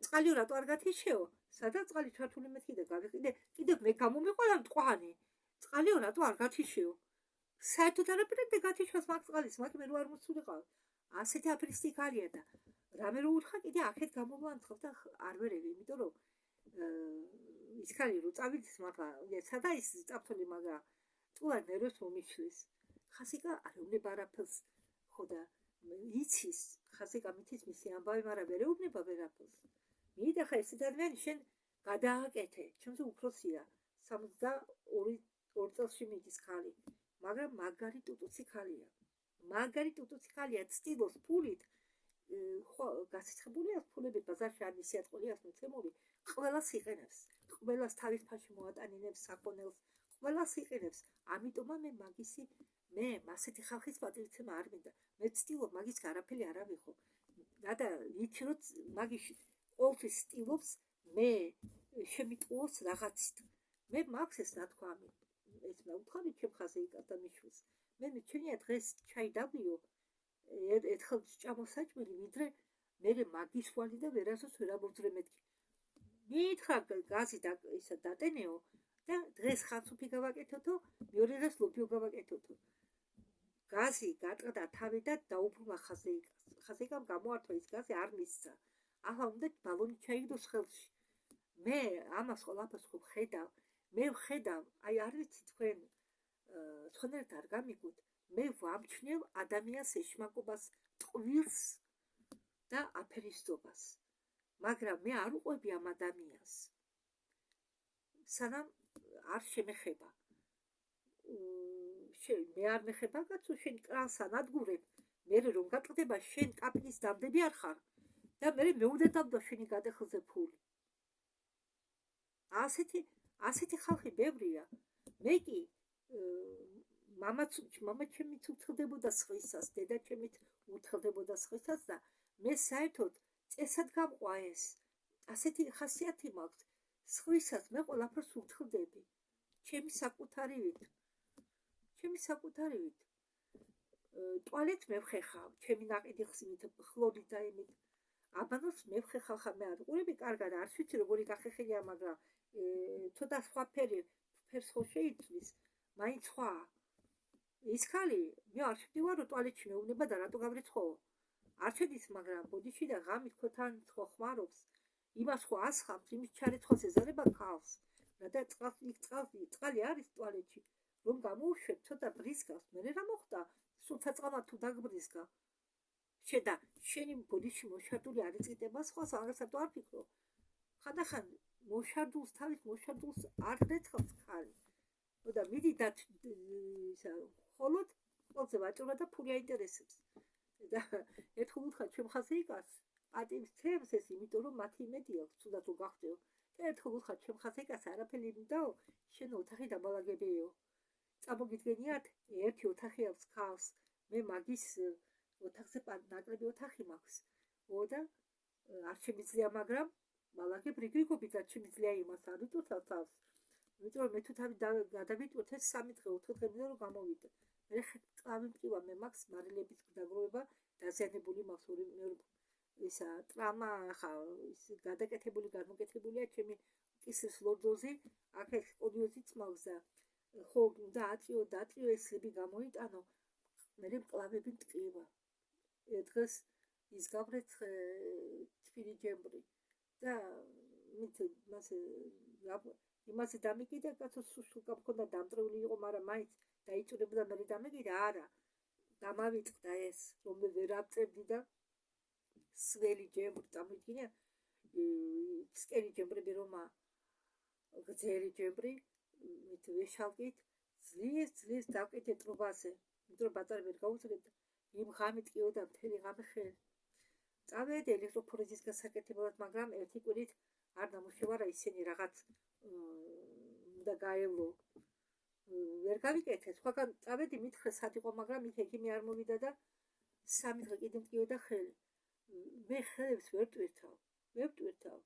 წყალი რატო არ გათიშეო? სადაც წყალი ჩართული მეთქი და გავიყიდე, კიდევ მე გამომიყვანა მტყვანი. წყალიო რატო არ გათიშეო? საერთოდ არაფერი გათიშოს მაგ წყალის, მაგ მე რო არ მოსულიყავ. ასეთი აფრისტი ხალია და რამე რო ურხა კიდე აქეთ გამომანცხობ და არ ვერევი, იმიტომ რომ ის ხალი რო წავიდეს მაგა სადა ის წაფთული მაგა ტყუა ნერვებს მომიშლის. ხასიკა არ უნდა არაფერს ხო და იცის ხასიკა მითის მისი ამბავი, მაგრამ ვერ ეუბნება ვერაფერს. მიდე ხა ეს ადამიანი შენ გადააკეთე, ჩემზე უფროსია 62 წელში მიდის ხალი, მაგრამ მაგარი ტუტუცი ხალია. მაგარი ტუტუცი ხალია, ცდილობს ფულით ხო გასიცხებულია ფულები ბაზარში არ მისიატყულიას მოცემული, ყველას იყენებს, ყველას თავის ფაში მოატანინებს საქონელს, ყველას იყენებს. ამიტომა მე მაგისი მე ასეთი ხალხის პატრიცია არ მინდა. მე ცდილობ მაგის არაფერი არ ავიღო. და ვიცი რომ მაგის ყოველთვის ცდილობს მე შემიტყუოს რაღაცით. მე მაქვს ეს ნათქვამი. ეს მოვთხარი ჩემ ხაზე იკარდა მიშვილს. მე მიჩვენია დღეს ჩაი დაგვიო ერთხელ ჭამოსაჭმელი, ვიდრე მე მაგის ვალი და ვერასოდეს ვერ ამოვძრე მეთქი. მითხრა გაზი და ისა დატენეო და დღეს ხანსუფი გავაკეთოთო, მეორე დღეს ლობიო გავაკეთოთო. გაზი გატყდა თავი და დაუბრუნა ხაზეიკას. ხაზეიკამ გამოართვა ის გაზი არ მისცა. ახლა უნდა ბალონი ჩაიგდოს ხელში. მე ამას ყველაფერს ხედავ, მე ვხედავ, აი არ ვიცი თქვენ თქვენერთ არ გამიგოთ, მე ვამჩნევ ადამიანს ეშმაკობას, ტყვილს და აფერისტობას. მაგრამ მე არ უყვები ამ ადამიანს. სანამ არ შემეხება. მე არ მეხება კაცო, შენ კრანს ანადგურებ, მე რომ გატყდება შენ კაპის დამდები არ ხარ და მე მეუდე დავდო შენი გადახელზე ფული. ასეთი ხალხი ბევრია. მე კი მამა ჩემიც უთხდებოდა სხვისას, დედა ჩემიც უთხდებოდა სხვისას და მე საერთოდ წესად გამყვა ეს. ასეთი ხასიათი მაქვს. სხვისას მე ყველაფერს უთხდები. ჩემი საკუთარივით. ტუალეტს მე ვხეხავ, ჩემი ნაყიდი ხსნით, ხლორით და იმით. აბანოს მე ვხეხავ, ხა მე არ ყურები კარგად, არ ვიცი როგორი გახეხილია, მაგრამ ცოტა სხვა ფერს ხო შეიცვის, მაინც სხვაა. ის ხალი, მე არ შევდივარ რომ ტუალეტში მეუბნება და რატო გავრიცხო? არ შედის, მაგრამ ბოდიში და ღამით ქოთან ხო ხმარობს. იმას ხო ასხამს, იმის ჩარეცხოს ეზარება ქალს. და წყალი არის ტუალეტში. რომ გამოუშვებ, ცოტა ბრისგავს, მე რა მოხდა? სულ საწყამა თუ დაგბრისგა. შედა, შენი ბოდიში მოშარდული არ იწიტება სხვას, აღარსად არ ფიქრო. ხანდახან მოშარდულს თავის მოშარდულს არ რეცხავს ხალი. და მიდი და ხოლოდ ყველაზე ვაჭრობა და ფული აინტერესებს. და ერთხელ უთხრა ჩემ ხაზე იკას, პატივს ცემს ეს, იმიტომ რომ მათი იმედი აქვს, თუნდაც რომ გახდეო. და ერთხელ უთხრა ჩემ ხაზე იკას, არაფერი იმდაო, შენ ოთახი დამალაგებიო. წამოგიდგენიათ, ერთი ოთახი აქვს ქალს, მე მაგის ოთახზე ნაკლები ოთახი მაქვს. და არ შემიძლია, მაგრამ მალაგებ რიგრიგობით არ შემიძლია იმას არ ვიტვირთავ თავს. იმიტომ რომ მე თუ თავი გადავიტვირთე 3 დღე 4 დღე მინდა რომ გამოვიდე. მე ყავი მტკივა, მე მაქვს მარილების დაგროვება დაზიანებული მაქვს მეორე ისა ტრამა ხა ის გადაკეთებული განმოკეთებულია ჩემი კისრის ლორდოზი, აქ ეს კოდიოზიც მაქვს და ხო და ატიო ესლები გამოიტანო, მე მკლავები მტკივა. დღეს ის გავრეცხე თბილი ჯემბრი და იმაზე დამიკიდა, კაცო სულკა მქონდა დამტრეული იყო, მაგრამ მაინც დაიწურებოდა მე დამეკიდა, არა. დამავიწყდა ეს, რომ მე ვერ აწევდი და სველი ჯემბრი წამიდგინე, სკერი ჯემბრები რომა გძელი ჯემბრი, მით ვეშალკით, ძლიერს დავკეთე ტრუბაზე, იმიტომ რომ ბატარი ვერ გაუძლებდა, იმ ღამით ყიოდა მთელი ღამე ხელი. წავედი ელექტროფორეზის გასაკეთებლად, მაგრამ ერთი კვირით არ დამუშევარა ისინი რაღაც უნდა გაევლო. ვერ გავიკეთე, სხვაგან წავედი მითხრე სად იყო, მაგრამ იქ ექიმი არ მოვიდა და 3 დღე კიდე მტკიოდა ხელი. მე ხელებს ვერ ტვირთავ.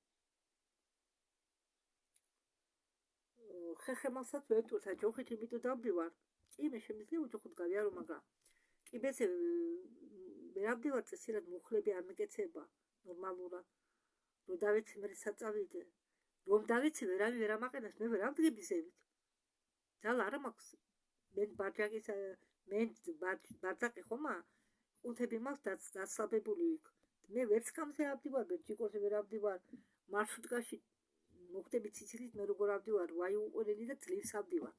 ხეხემალსაც ვერ ტვირთავ, ჯოხით იმიტომ დავდივარ. კი, მე შემიძლია უჯოხოდ გავიარო, მაგრამ კიბეზე ვერ ავდივარ წესილად მუხლები არ მეკეცება ნორმალურად. რომ დავიცი მე საწავიდე. რომ დავიცი ვერავინ ვერ ამაყენებს, მე ვერ ავდგები ზევით. ძალა არ მაქვს. მე ბარძაკი ხომა, ყუნთები მაქვს დაცლაბებული იქ. მე ვერც გამზე ავდივარ, ჯიკოზე ვერ ავდივარ, მარშრუტკაში მოხდები ციცილით, მე როგორ ავდივარ, ვაი უყურელი და ძლივს ავდივარ.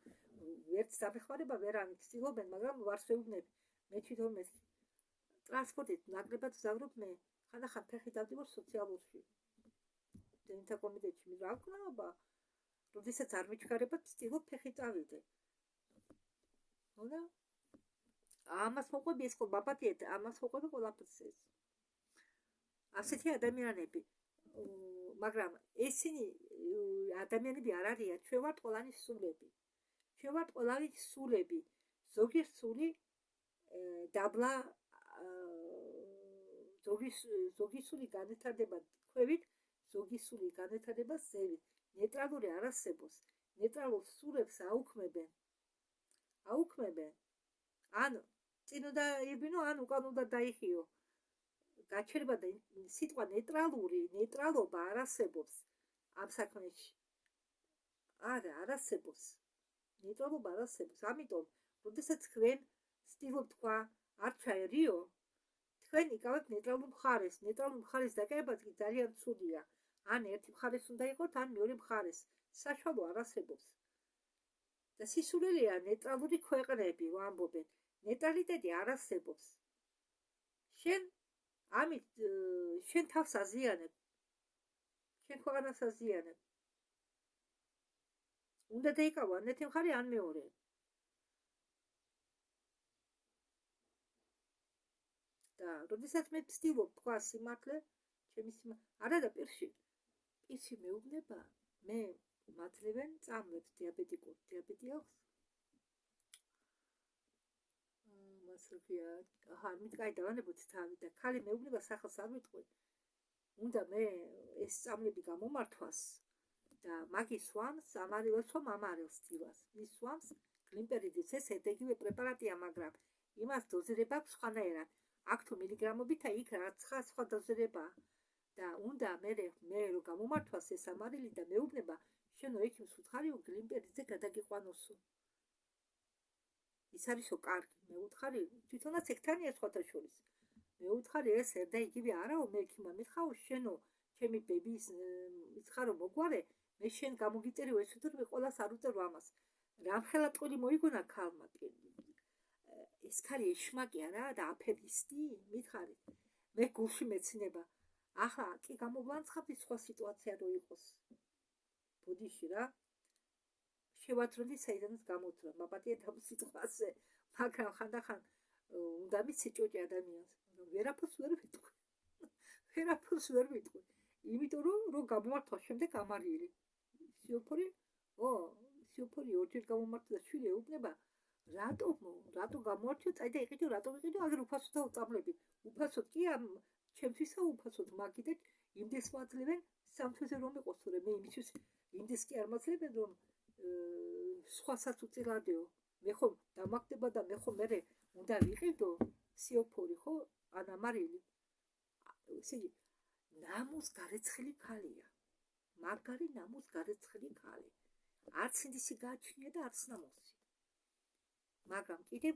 ვერც დამეხმარება ვერ ამცდილობენ, მაგრამ ვარს ვეუბნები. მე თვითონ მე ტრანსპორტით ნაკლებად ვზავრობ მე. ხანდახან ფეხით ავდივარ სოციალურში. დენთა კომიტეტში რა ვქნაობა? როდესაც არ მიჩქარებად ვცდილობ ფეხით წავიდე. ხოდა? ამას მოყვები ეს ბაბათიეთ, ამას მოყვები ყველაფერს ეს. ასეთი ადამიანები, მაგრამ ესენი ადამიანები არ არიან, ჩვენ ვართ ყველანი სულები. ჩვენ ვართ ყველანი სულები. ზოგი სული დაბლა ზოგი სული განვითარდება ქვევით, ზოგი სული განვითარდება ზევით. ნეიტრალური არ არსებობს. ნეიტრალურ სულებს აუქმებენ. ან წინ უნდა იბინო, ან უკან უნდა დაიხიო. გაჩერება და სიტყვა ნეიტრალობა არ არსებობს ამ საქმეში. არა, არ არსებობს. ნეიტრალობა არ არსებობს. ამიტომ, როდესაც თქვენ ვცდილობთ თქვა, არ ჩაერიო, თქვენ იკავებთ ნეიტრალურ მხარეს. ნეიტრალურ მხარეს დაკავება კი ძალიან ცუდია. ან ერთი მხარეს უნდა იყოთ, ან მეორე მხარეს. საშუალო არ არსებობს. და სისულელეა ნეიტრალური ქვეყნები, ვამბობენ. ნეიტრალიტეტი არ არსებობს. ამით შენ თავს აზიანებ. შენ ქვეყანას აზიანებ. უნდა დაიკავო ან ერთი მხარე, ან მეორე. და როდესაც მე ვცდილობ თქვა სიმართლე, ჩემი სიმართლე, არა და პირში მეუბნება, მე მაძლევენ წამლებს დიაბეტი აქვს. მასრფია, მით კაი დავანებოთ თავი და ქალი მეუბნება სახელს არ ვიტყვი. უნდა მე ეს წამლები გამომართვას და მაგის სვამს ამარილოს ამარილს წილას. ის სვამს გლიმპერიდის, ეს ერთიგივე პრეპარატია, მაგრამ იმას დოზირება აქვს სხვანაირად. აქ თუ მილიგრამობით, იქ რაც სხვა დოზირებაა. და უნდა მე რომ გამომართვას ეს ამარილი და მეუბნება, შენო ექიმს უთხარიო გლიმპერიძე გადაგიყვანოსო. ის არისო კარგი, მე უთხარი, თვითონაც ექთანია სხვათა შორის. მე უთხარი ეს ერთ და იგივე არაო, მე ექიმმა მითხაო, შენო ჩემი ბებიის მითხარო მოგვარე, მე შენ გამოგიწერიო ეს უთრები ყველას არ უწევ ამას. რამხელა ტყული მოიგონა ქალმა. ეს ქალი ეშმაკი არა და აფერისტი, მითხარი. მე გულში მეცინება. ახლა კი გამოვლანცხავთ სხვა სიტუაცია რო იყოს. ბოდიში რა. შევათროდი საიდანაც გამოთრა, მაპატიეთ ამ სიტყვაზე, მაგრამ ხანდახან უნდა მიცი ჭოჭი ადამიანს, ვერაფერს ვერ ვიტყვი. იმიტომ რომ გამომართვა შემდეგ ამარილი. სიოფორი ორჯერ გამომართვა და შვილი ეუბნება, რატო გამოვარჩიო, წაი და იყიდო, რატო ვიყიდო, აგერ უფასოთა წამლები. უფასოდ კი ამ ჩემთვისა უფასოდ მაგიდეთ, იმდეს მაძლევენ სამთვეზე რომ იყოს, თორე მე იმისთვის იმდეს კი არ მაძლებენ, რომ სხვასაც უწილადეო. მე ხომ დამაგდება და მე ხომ მე უნდა ვიყიდო სიოფორი, ხო? ან ამარილი. ესე იგი, ნამუს გარეცხილი ქალია. მაგარი ნამუს გარეცხილი ქალი. არც ინდისი გააჩნია და არც ნამუსი. მაგრამ კიდევ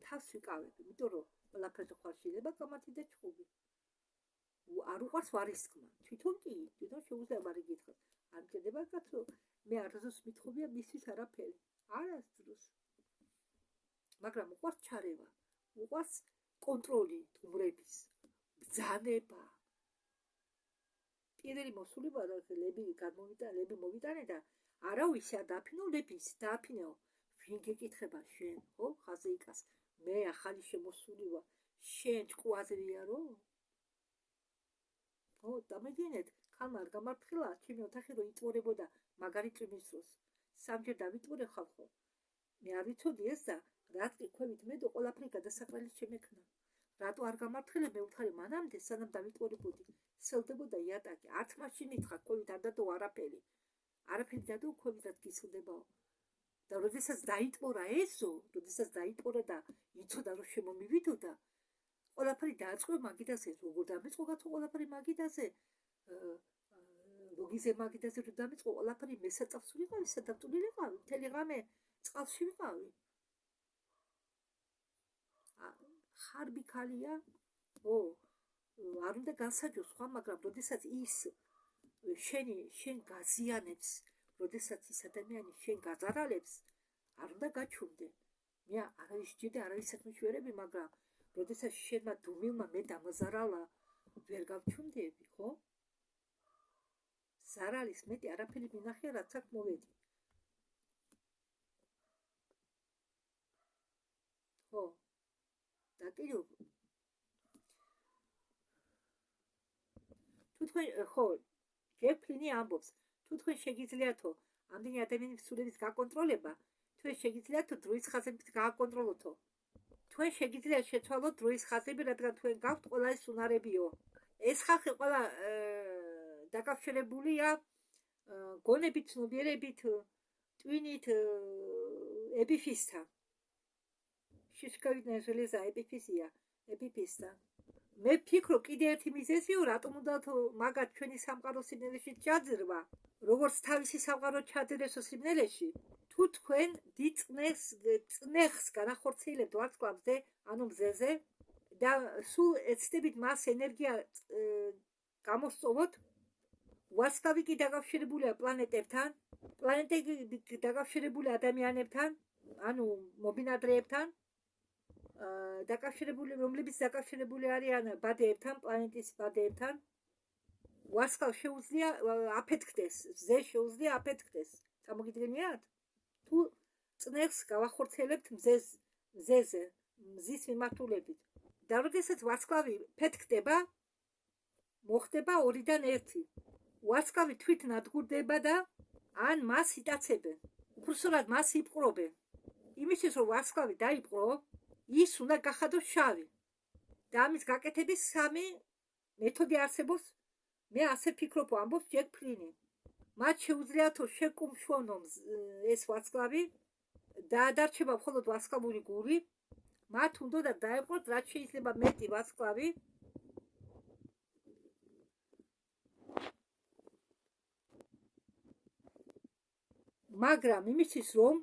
თავს ვიკავებ, იმიტომ რომ ყველაფერზე ხარ შეიძლება გამართი და ჩხუბი. არ უყვარს ვარისკმა. თვითონ შეუძლია ვარი გითხრას. არ მჭირდება კაცო, მე არასდროს მithobია მისთვის არაფერი. არასდროს. მაგრამ უყვარს ჩარევა. უყვარს კონტროლი თუმრების. ბრძანება. პირველი მოსულება ლები მოვიტანე და არავის არ დააფინო, ლების დააფინეო. ვინ გეკითხება შენ, ხო? ხაზეიკას. მე ახალი შემოსული ვარ. შენ ჭკუაზრია რო? ხო, დამეძინეთ, ქალმა არ გამართლა, ჩემი ოთახი რო იტვორებოდა მაგარი წვიმის დროს. სამჯერ დავიტვორე ხალხო. მე არ ვიცოდი ეს და რატო ქვევით მე და ყველაფერი გადასაყრელი შემექნა. რატო არ გამართლე მე უთხარი მანამდე სანამ დავიტყურებოდი სელდებოდა იატაკი. არც მაშინ მითხრა ქვევით არ დადო არაფერი. არაფერი დადო ქვევით რაც გისულდებაო. და როდესაც დაიტყურა ესო, როდესაც დაიტყურა და იცოდა რომ შემომივიდოდა, ყველაფერი დააწყო მაგიდაზე, როგორ დამიწყო გათო ყველაფერი მაგიდაზე. ლოგიზე მაგიდაზე რომ დამიწყო ყველაფერი მესაწავს ვიყავი, სადავტული ვიყავი, მთელი ღამე წყალში ვიყავი. ხარბი ქალია, არ უნდა განსაჯოს სხვა, მაგრამ როდესაც ის შენ გაზიანებს, როდესაც ის ადამიანი შენ გაზარალებს, არ უნდა გაჩვენდე. მე არავის ჯიდა, არავის საქმეში ვერები, მაგრამ როდესაც შენმა დუმილმა მე დამაზარალა, ვერ გავჩვენდები, ხო? ზარალის მეტი არაფერი მინახია, რაც აქ მოვედი. ხო? და კიდევ თუ თქვენ ხო ჯეფლინი ამბობს, თუ თქვენ შეგიძლიათო ამდენი ადამიანის სულების გაკონტროლება, თქვენ შეგიძლიათო დროის ხაზებით გააკონტროლოთო. თქვენ შეგიძლიათ შეცვალოთ დროის ხაზები, რადგან თქვენ გაქვთ ყველა ეს უნარებიო. ეს ხალხი ყველა დაკავშირებულია გონებით, ცნობიერებით, ტვინით, ეპიფისთან. შიშკავიდან ჟელეზა ეპიფისია, ეპიფისთან. მე ვფიქრობ კიდე ერთი მიზეზიო, რატომ უნდა მაგათ ჩვენი სამყარო სიბნელეში ჩაძირვა, როგორც თავისი სამყარო ჩაძირესო სიბნელეში, თუ თქვენ დიდ წნეხს განახორციელებთ ვარსკვლავზე, ანუ მზეზე და სულ ეცდებით მას ენერგია გამოსწოვოთ. ვარსკვლავი კი დაკავშირებულია პლანეტებთან, პლანეტები დაკავშირებულია ადამიანებთან, ანუ მობინადრეებთან, რომლებიც დაკავშირებული არიან ბადეებთან, პლანეტის ბადეებთან. ვარსკვლავს შეუძლია აფეთქდეს, მზე შეუძლია აფეთქდეს. წარმოგიდგენიათ? თუ წნეხს გავახორციელებთ მზეზე, მზის მიმართულებით. და როდესაც ვარსკვლავი ფეთქდება, მოხდება 2-დან 1. ვარსკვლავი თვით ნადგურდება და ან მას იტაცებენ. უბრალოდ მას იპყრობენ. იმისთვის რომ ვარსკვლავი დაიპყრო, ის უნდა გახადოს შავი. და ამის გაკეთების 3 მეთოდი არსებობს. მე ასე ფიქრობ, ამბობს ჯეკ ფლინი. მათ შეუძლიათო შეკუმშვონო ეს ვარსკვლავი და დარჩება მხოლოდ ვარსკვლავური გული. მათ უნდა დაეპყროთ რაც შეიძლება მეტი ვარსკვლავი. მაგრამ იმისთვის რომ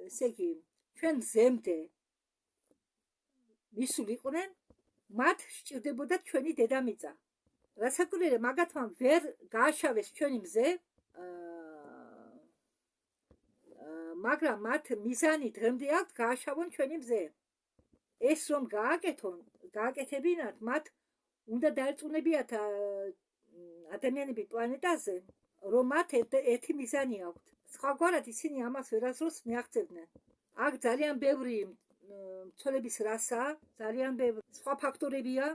ესე იგი ჩვენ მზემდე მისულიყვნენ, მათ სჭირდებოდა ჩვენი დედამიწა. რასაკვირველია, მაგათმა ვერ გააშავეს ჩვენი მზე, მაგრამ მათ მიზანი დღემდე აქვთ გააშავონ ჩვენი მზე. ეს რომ გააკეთებინათ, მათ უნდა დაერწმუნებიათ ადამიანები პლანეტაზე, რომ მათ ერთი მიზანი აქვთ. სხვაგვარად ისინი ამას ვერასდროს მიაღწევდნენ. აქ ძალიან ბევრი მცველების რასა, ძალიან ბევრი სხვა ფაქტორებია,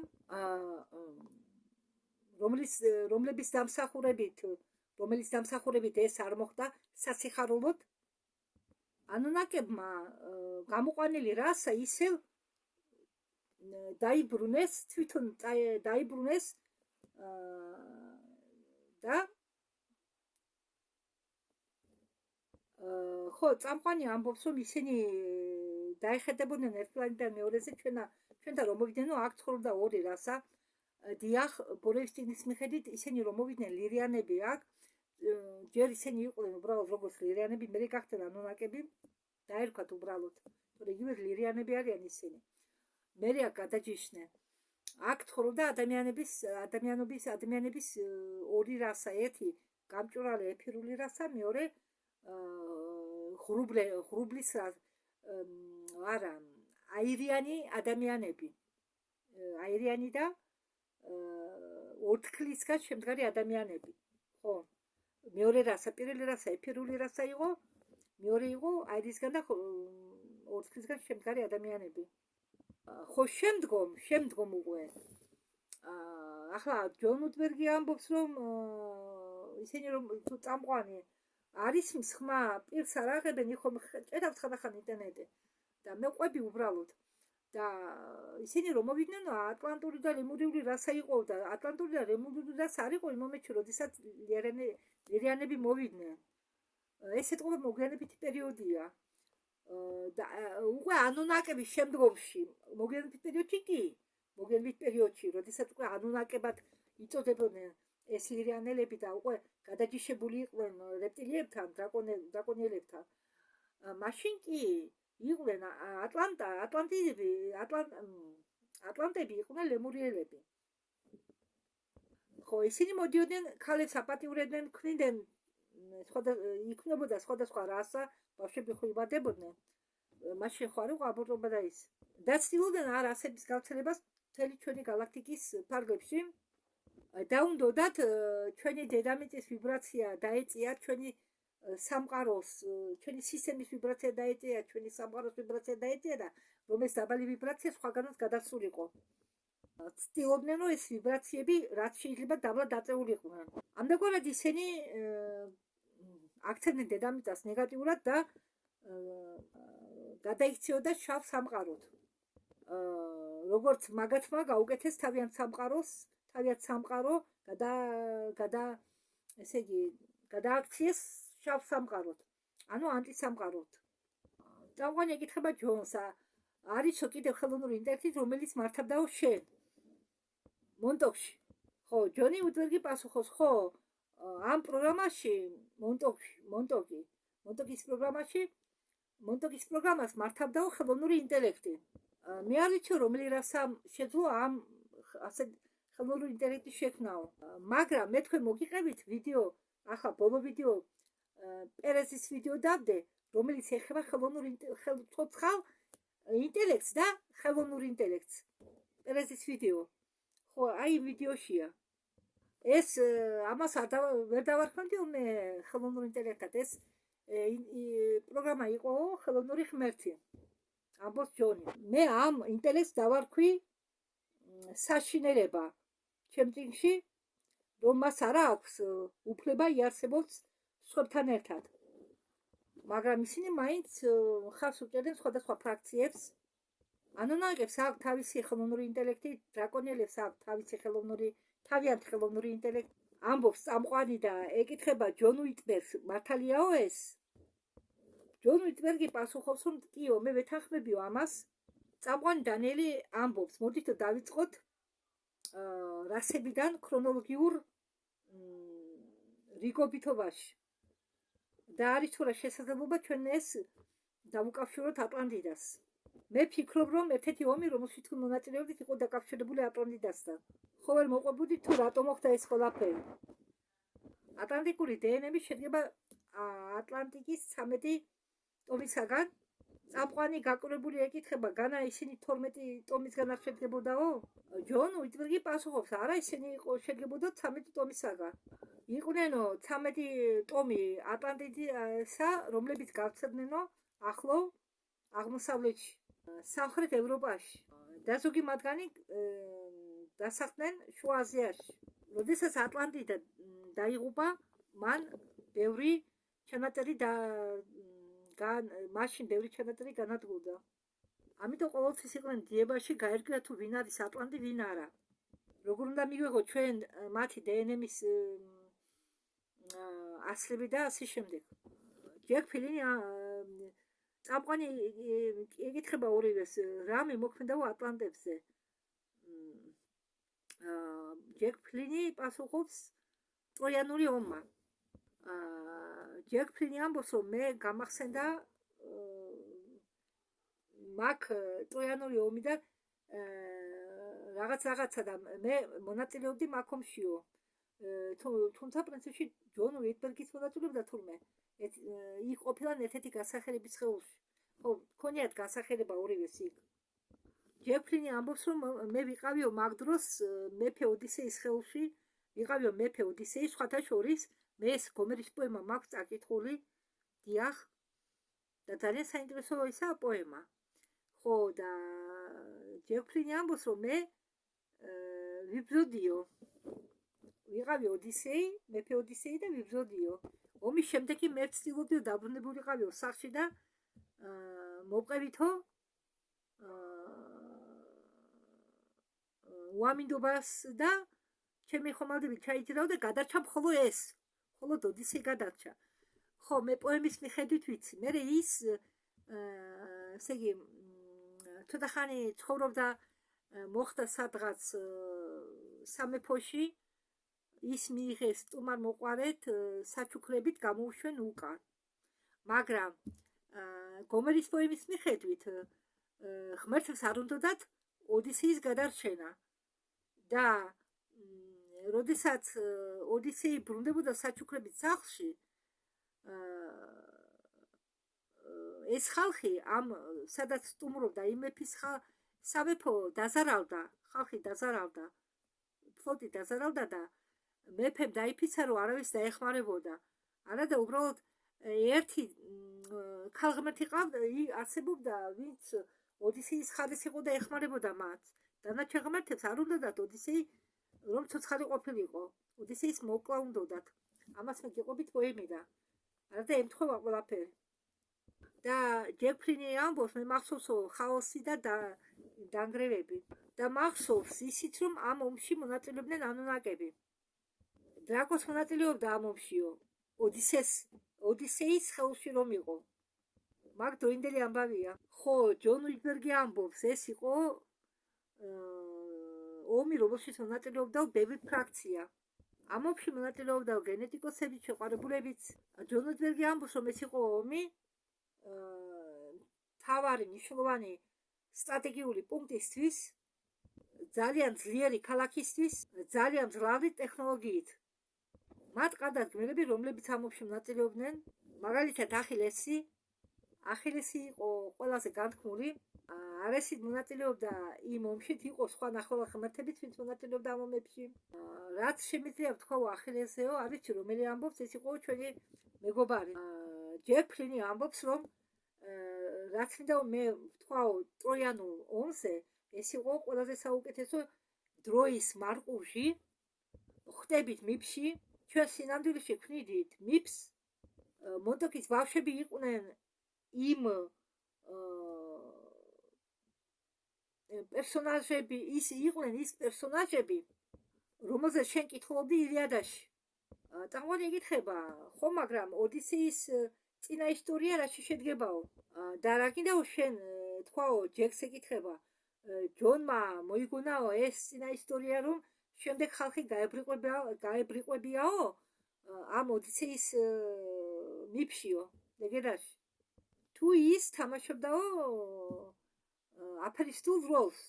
რომლის დამსახურებით ეს არ მოხდა სასიხარულოდ. ანუნაკებმა გამოყვანილი რასა ისევ დაიბრუნეს, თვითონ დაიბრუნეს და ხო, წამყვანი ამბობს, რომ ისინი დაეხედებოდნენ ერთ პლანეტიდან მეორეზე, ჩვენთან რომ მოვიდნენ, აქ ცხოვრობდა 2 რასა. დიახ, ბორევსტინის მიხედვით ისინი რომ მოვიდნენ ლირიანები აქ, ჯერ ისინი იყვნენ უბრალოდ როგორც ლირიანები, მერე გახდნენ ანუნაკები, დაერქვათ უბრალოდ, თორე იგივე ლირიანები არიან ისინი. მერე აქ გადაჯიშნენ. აქ ცხოვრობდა ადამიანების 2 რასა, ერთი გამჭვირვალე ეფირული რასა, მეორე ღრუბლის არა, აირიანი ადამიანები. აირიანი და ორთქლისგან შემდგარი ადამიანები. ხო. მეორე რასა, პირველი რასა ეფირული რასა იყო, მეორე იყო აირისგან და ორთქლისგან შემდგარი ადამიანები. ხო, შემდგომ უკვე. ახლა ჯონ უტბერგი ამბობს, რომ ისინი რომ წამყვანი არის მსხმა პირს არ აღებენ იხომ ჭერავთ ხანახან ინტერნეტზე და მე ყვები უბრალოდ და ისინი რომ მოვიდნენ ატლანტური და ლემურიული რასა იყო და ატლანტური და ლემურიული რასა არ იყო იმ მომენტში როდესაც ლირიანები მოვიდნენ ეს ეთყობა მოგვიანებითი პერიოდია და უკვე ანუნაკების შემდგომში მოგვიანებით პერიოდში კი მოგვიანებით პერიოდში როდესაც უკვე ანუნაკებად იწოდებოდნენ ეს ლირიანელები და უკვე გადაჯიშებული იყვნენ რეპტილიებთან დრაკონელებთან მაშინ კი იყვნენ ატლანტები იყვნენ ლემურიელები ხო ისინი მოდიოდნენ ქალებს აპატიურებდნენ ქმნიდნენ იქნებოდა სხვადასხვა რასა ბავშვები ხო იბადებოდნენ მაშინ ხო არ იყო აბორტობა და ის და ცდილობდნენ არ ასების გავრცელებას მთელი ჩვენი galaktikis ფარგლებში დაუნდოდათ ჩვენი დედამიწის ვიბრაცია დაეწია ჩვენი სამყაროს ჩვენი სისტემის ვიბრაცია დაეწია ჩვენი სამყაროს ვიბრაცია დაეწია და რომელიც დაბალი ვიბრაცია სხვაგანაც გადასულიყო ცდილობდნენ რომ ეს ვიბრაციები რაც შეიძლება დაბლა დაწეულიყვნენ ამდენგვარად ისინი აქცევდნენ დედამიწას ნეგატიურად და გადაიქციოდა შავ სამყაროდ როგორც მაგათმა გაუკეთეს თავიანთ სამყარო ესე იგი გადააქციეს შავ სამყაროდ ანუ ანტისამყაროდ წამყვანი ეკითხება ჯონს არისო კიდევ ხელოვნური ინტელექტი რომელიც მართავდაო შენ მონტოქში ხო ჯონი უდვერგი პასუხობს ხო ამ პროგრამაში მონტოგის პროგრამას მართავდაო ხელოვნური ინტელექტი მე არ ვიცი რომელი რასა შეძლო ამ ასე ხელოვნური ინტელექტის შექმნაო მაგრამ მე თქვენ მოგიყევით ვიდეო ახლა ბოლო ვიდეო პერეზის ვიდეო დავდე რომელიც ეხება ხელოვნურ ცოცხალ ინტელექტს და ხელოვნურ ინტელექტს პერეზის ვიდეო ხო აი ვიდეოშია ეს ამას ვერ დავარქმევდიო მე ხელოვნურ ინტელექტად ეს პროგრამა იყო ხელოვნური ღმერთი ამბობს ჯონი მე ამ ინტელექტს დავარქვი საშინელება ჩემწინში რომ მას არ აქვს უფლება იარსებობს სხვებთან ერთად მაგრამ ისინი მაინც ხარს უჭერდნენ სხვადასხვა ფრაქციებს ანონაკებს აქვს თავისი ხელოვნური ინტელექტი დრაკონელებს აქვს თავისი თავიანთი ხელოვნური ინტელექტი ამბობს წამყვანი და ეკითხება ჯონ უიტბერგს მართალიაო ეს ჯონ უიტბერგი პასუხობს რომ კიო მე ვეთანხმებიო ამას წამყვანი დანიელი ამბობს მოდით დავიწყოთ რასებიდან ქრონოლოგიურ რიგობითობაში და არის თუ რა შესაძლებლობა ჩვენ ეს დავუკავშიროთ ატლანტიდას მე ფიქრობ რომ ერთ-ერთი ომი რომელშიც თქვენ მონაწილეობდით იყო დაკავშირებული ატლანტიდასთან ხო ვერ მოყვებოდით თუ რატო მოხდა ეს ყველაფერი ატლანტიკური დნმ შედგება ატლანტიკის 13 ტომისაგან წამყვანი გაკვრებული ეკითხება განა ისინი 12 ტომისგან არ შედგებოდაო ჯონ უიტბერგი პასუხობს არა ისინი შედგებოდა 13 ტომისაგან იყვნენო 13 ტომი ატლანტიდისა რომლებიც გავცერდნენო ახლო აღმოსავლეთში სამხრეთ ევროპაში და ზოგი მათგანი დასახლდნენ შუა აზიაში როდესაც ატლანტიდა დაიღუპა მან ბევრი ჩანაწერი მაშინ ბევრი ჩანაწერი განადგურდა ამიტომ ყოველთვის იყვნენ დიებაში გაერკვია თუ ვინ არის ატლანტი ვინ არა როგორ უნდა მივიღოთ ჩვენ მათი დნმ-ის ასლები და ასე შემდეგ ჯეკ ფილინი წამყვანი ეკითხება ორივეს რამე მოქმედაო ატლანტებზე ჯეკ ფილინი პასუხობს ტროიანული ომმა ჯეკ ფილინი ამბობს რომ მე გამახსენდა მაგ ტროიანული ომი და რაღაცა და მე მონაწილეობდი მაგ ომშიო თუმცა პრინციპში ჯონ უიტბერგის მონაწილეობდა თურმე იქ ყოფილან ერთ-ერთი გასახელების სხეულში ხო ქონიათ გასახელება ორივეს იქ ჯეკ ფილინი ამბობს რომ მე ვიყავიო მაგ დროს მეფე ოდისეის სხეულში ვიყავიო მეფე ოდისეი სხვათა შორის მე ეს გომერის პოემა მაქვს წაკითხული დიახ და ძალიან საინტერესო ისაა პოემა ხო და ჯეკ ფილინი ამბობს რომ მე ვიბრძოდიო ვიყავი ოდისეი მეფე ოდისეი და ვიბრძოდიო ომის შემდეგ კი მე ვცდილობდი დაბრუნებულიყავიო სახლში და მოვყევითო უამინდობას და ჩემი ხომალდები ჩაიჭირავ და გადარჩა მხოლო ეს, მხოლოდ ოდისეი გადარჩა. ხო, მე პოემის მიხედვით ვიცი. მე ის ესე იგი ცოტა ხანი ცხოვრობდა, მოხდა სადღაც სამეფოში, ის მიიღეს სტუმარ მოყვარეთ, საჩუქრებით გამოუშვენ უკან. მაგრამ გომერის პოემის მიხედვით ღმერთს არ უნდათ ოდისეის გადარჩენა და როდესაც ოდისეი ბრუნდებოდა საჩუქრებით სახლში, ეს ხალხი ამ სადაც სტუმრობდა იმ მეფის სამეფო დაზარავდა, ხალხი დაზარავდა, ფლოტი დაზარავდა და მეფემ დაიფიცა, რომ არავის დაეხმარებოდა. არა და უბრალოდ ერთი ქალღმერთი არსებობდა, ვინც ოდისეის ხარეს იყო და ეხმარებოდა მათ. დანარჩენ ღმერთებს არ უნდათ ოდისეი რომ ცოცხალი ყოფილიყო. ოდისეის მოკლა უნდათ. ამას მე გიყვებით პოემიდან. არა და ემთხვევა ყველაფერი. და ჯეფრინი ამბობს, მე მახსოვსო ხაოსი და დანგრევები. და მახსოვს ისიც, რომ ამ ომში მონაწილეობდნენ ანუნაკები. დრაკოს მონაწილეობდა ამ ომშიო. ოდისეის ხელში რომ იყო. მაგ დროინდელი ამბავია. ხო, ჯონ უილბერგი ამბობს, ეს იყო ომი, რომელშიც მონაწილეობდა ბევრი ფრაქცია. ამ ომში მონაწილეობდა გენეტიკოსები, შეყვარებულებიც. ჯონ უილბერგი ამბობს, რომ ეს იყო ომი თავარი მნიშვნელოვანი სტრატეგიული პუნქტისთვის, ძალიან ძლიერი ქალაქისთვის, ძალიან მძლავრი ტექნოლოგიით. მათ ყავდათ გმირები, რომლებიც ამ ომში მონაწილეობდნენ, მაგალითად ახილესი იყო ყველაზე განთქმული. არესით მონაწილეობდა იმ ომში, იყო სხვა ნახევარ ღმერთებიც, ვინც მონაწილეობდა ამ ომებში. რაც შემიძლია ვთქვა ახილესეო, არ ვიცი რომელი ამბობს, ეს იყო ჩვენი მეგობარი. ჯეფრინი ამბობს, რომ რაც მინდა მე ვთქვაო ტროიანულ ომზე, ეს იყო ყველაზე საუკეთესო დროის მარყუჟი. ხვდებით მიფში, ჩვენ სინამდვილეში ვქნიდით მიფს, მონტოკის ბავშვები იყვნენ იმ პერსონაჟები, იყვნენ ის პერსონაჟები, რომელზეც შენ კითხულობდი ილიადაში. წამყვანი ეკითხება, ხო, მაგრამ ოდისეის წინა ისტორია რაში შედგებაო? და რა კიდევ შენ თქვაო, ჯეკს ეკითხება, ჯონმა მოიგონაო ეს წინა ისტორია, რომ შემდეგ ხალხი გაებრიყვებიაო ამ ოდისეის მიფშიო, ლეგენდაში. თუ ის თამაშობდაო აფერისტულ როლს.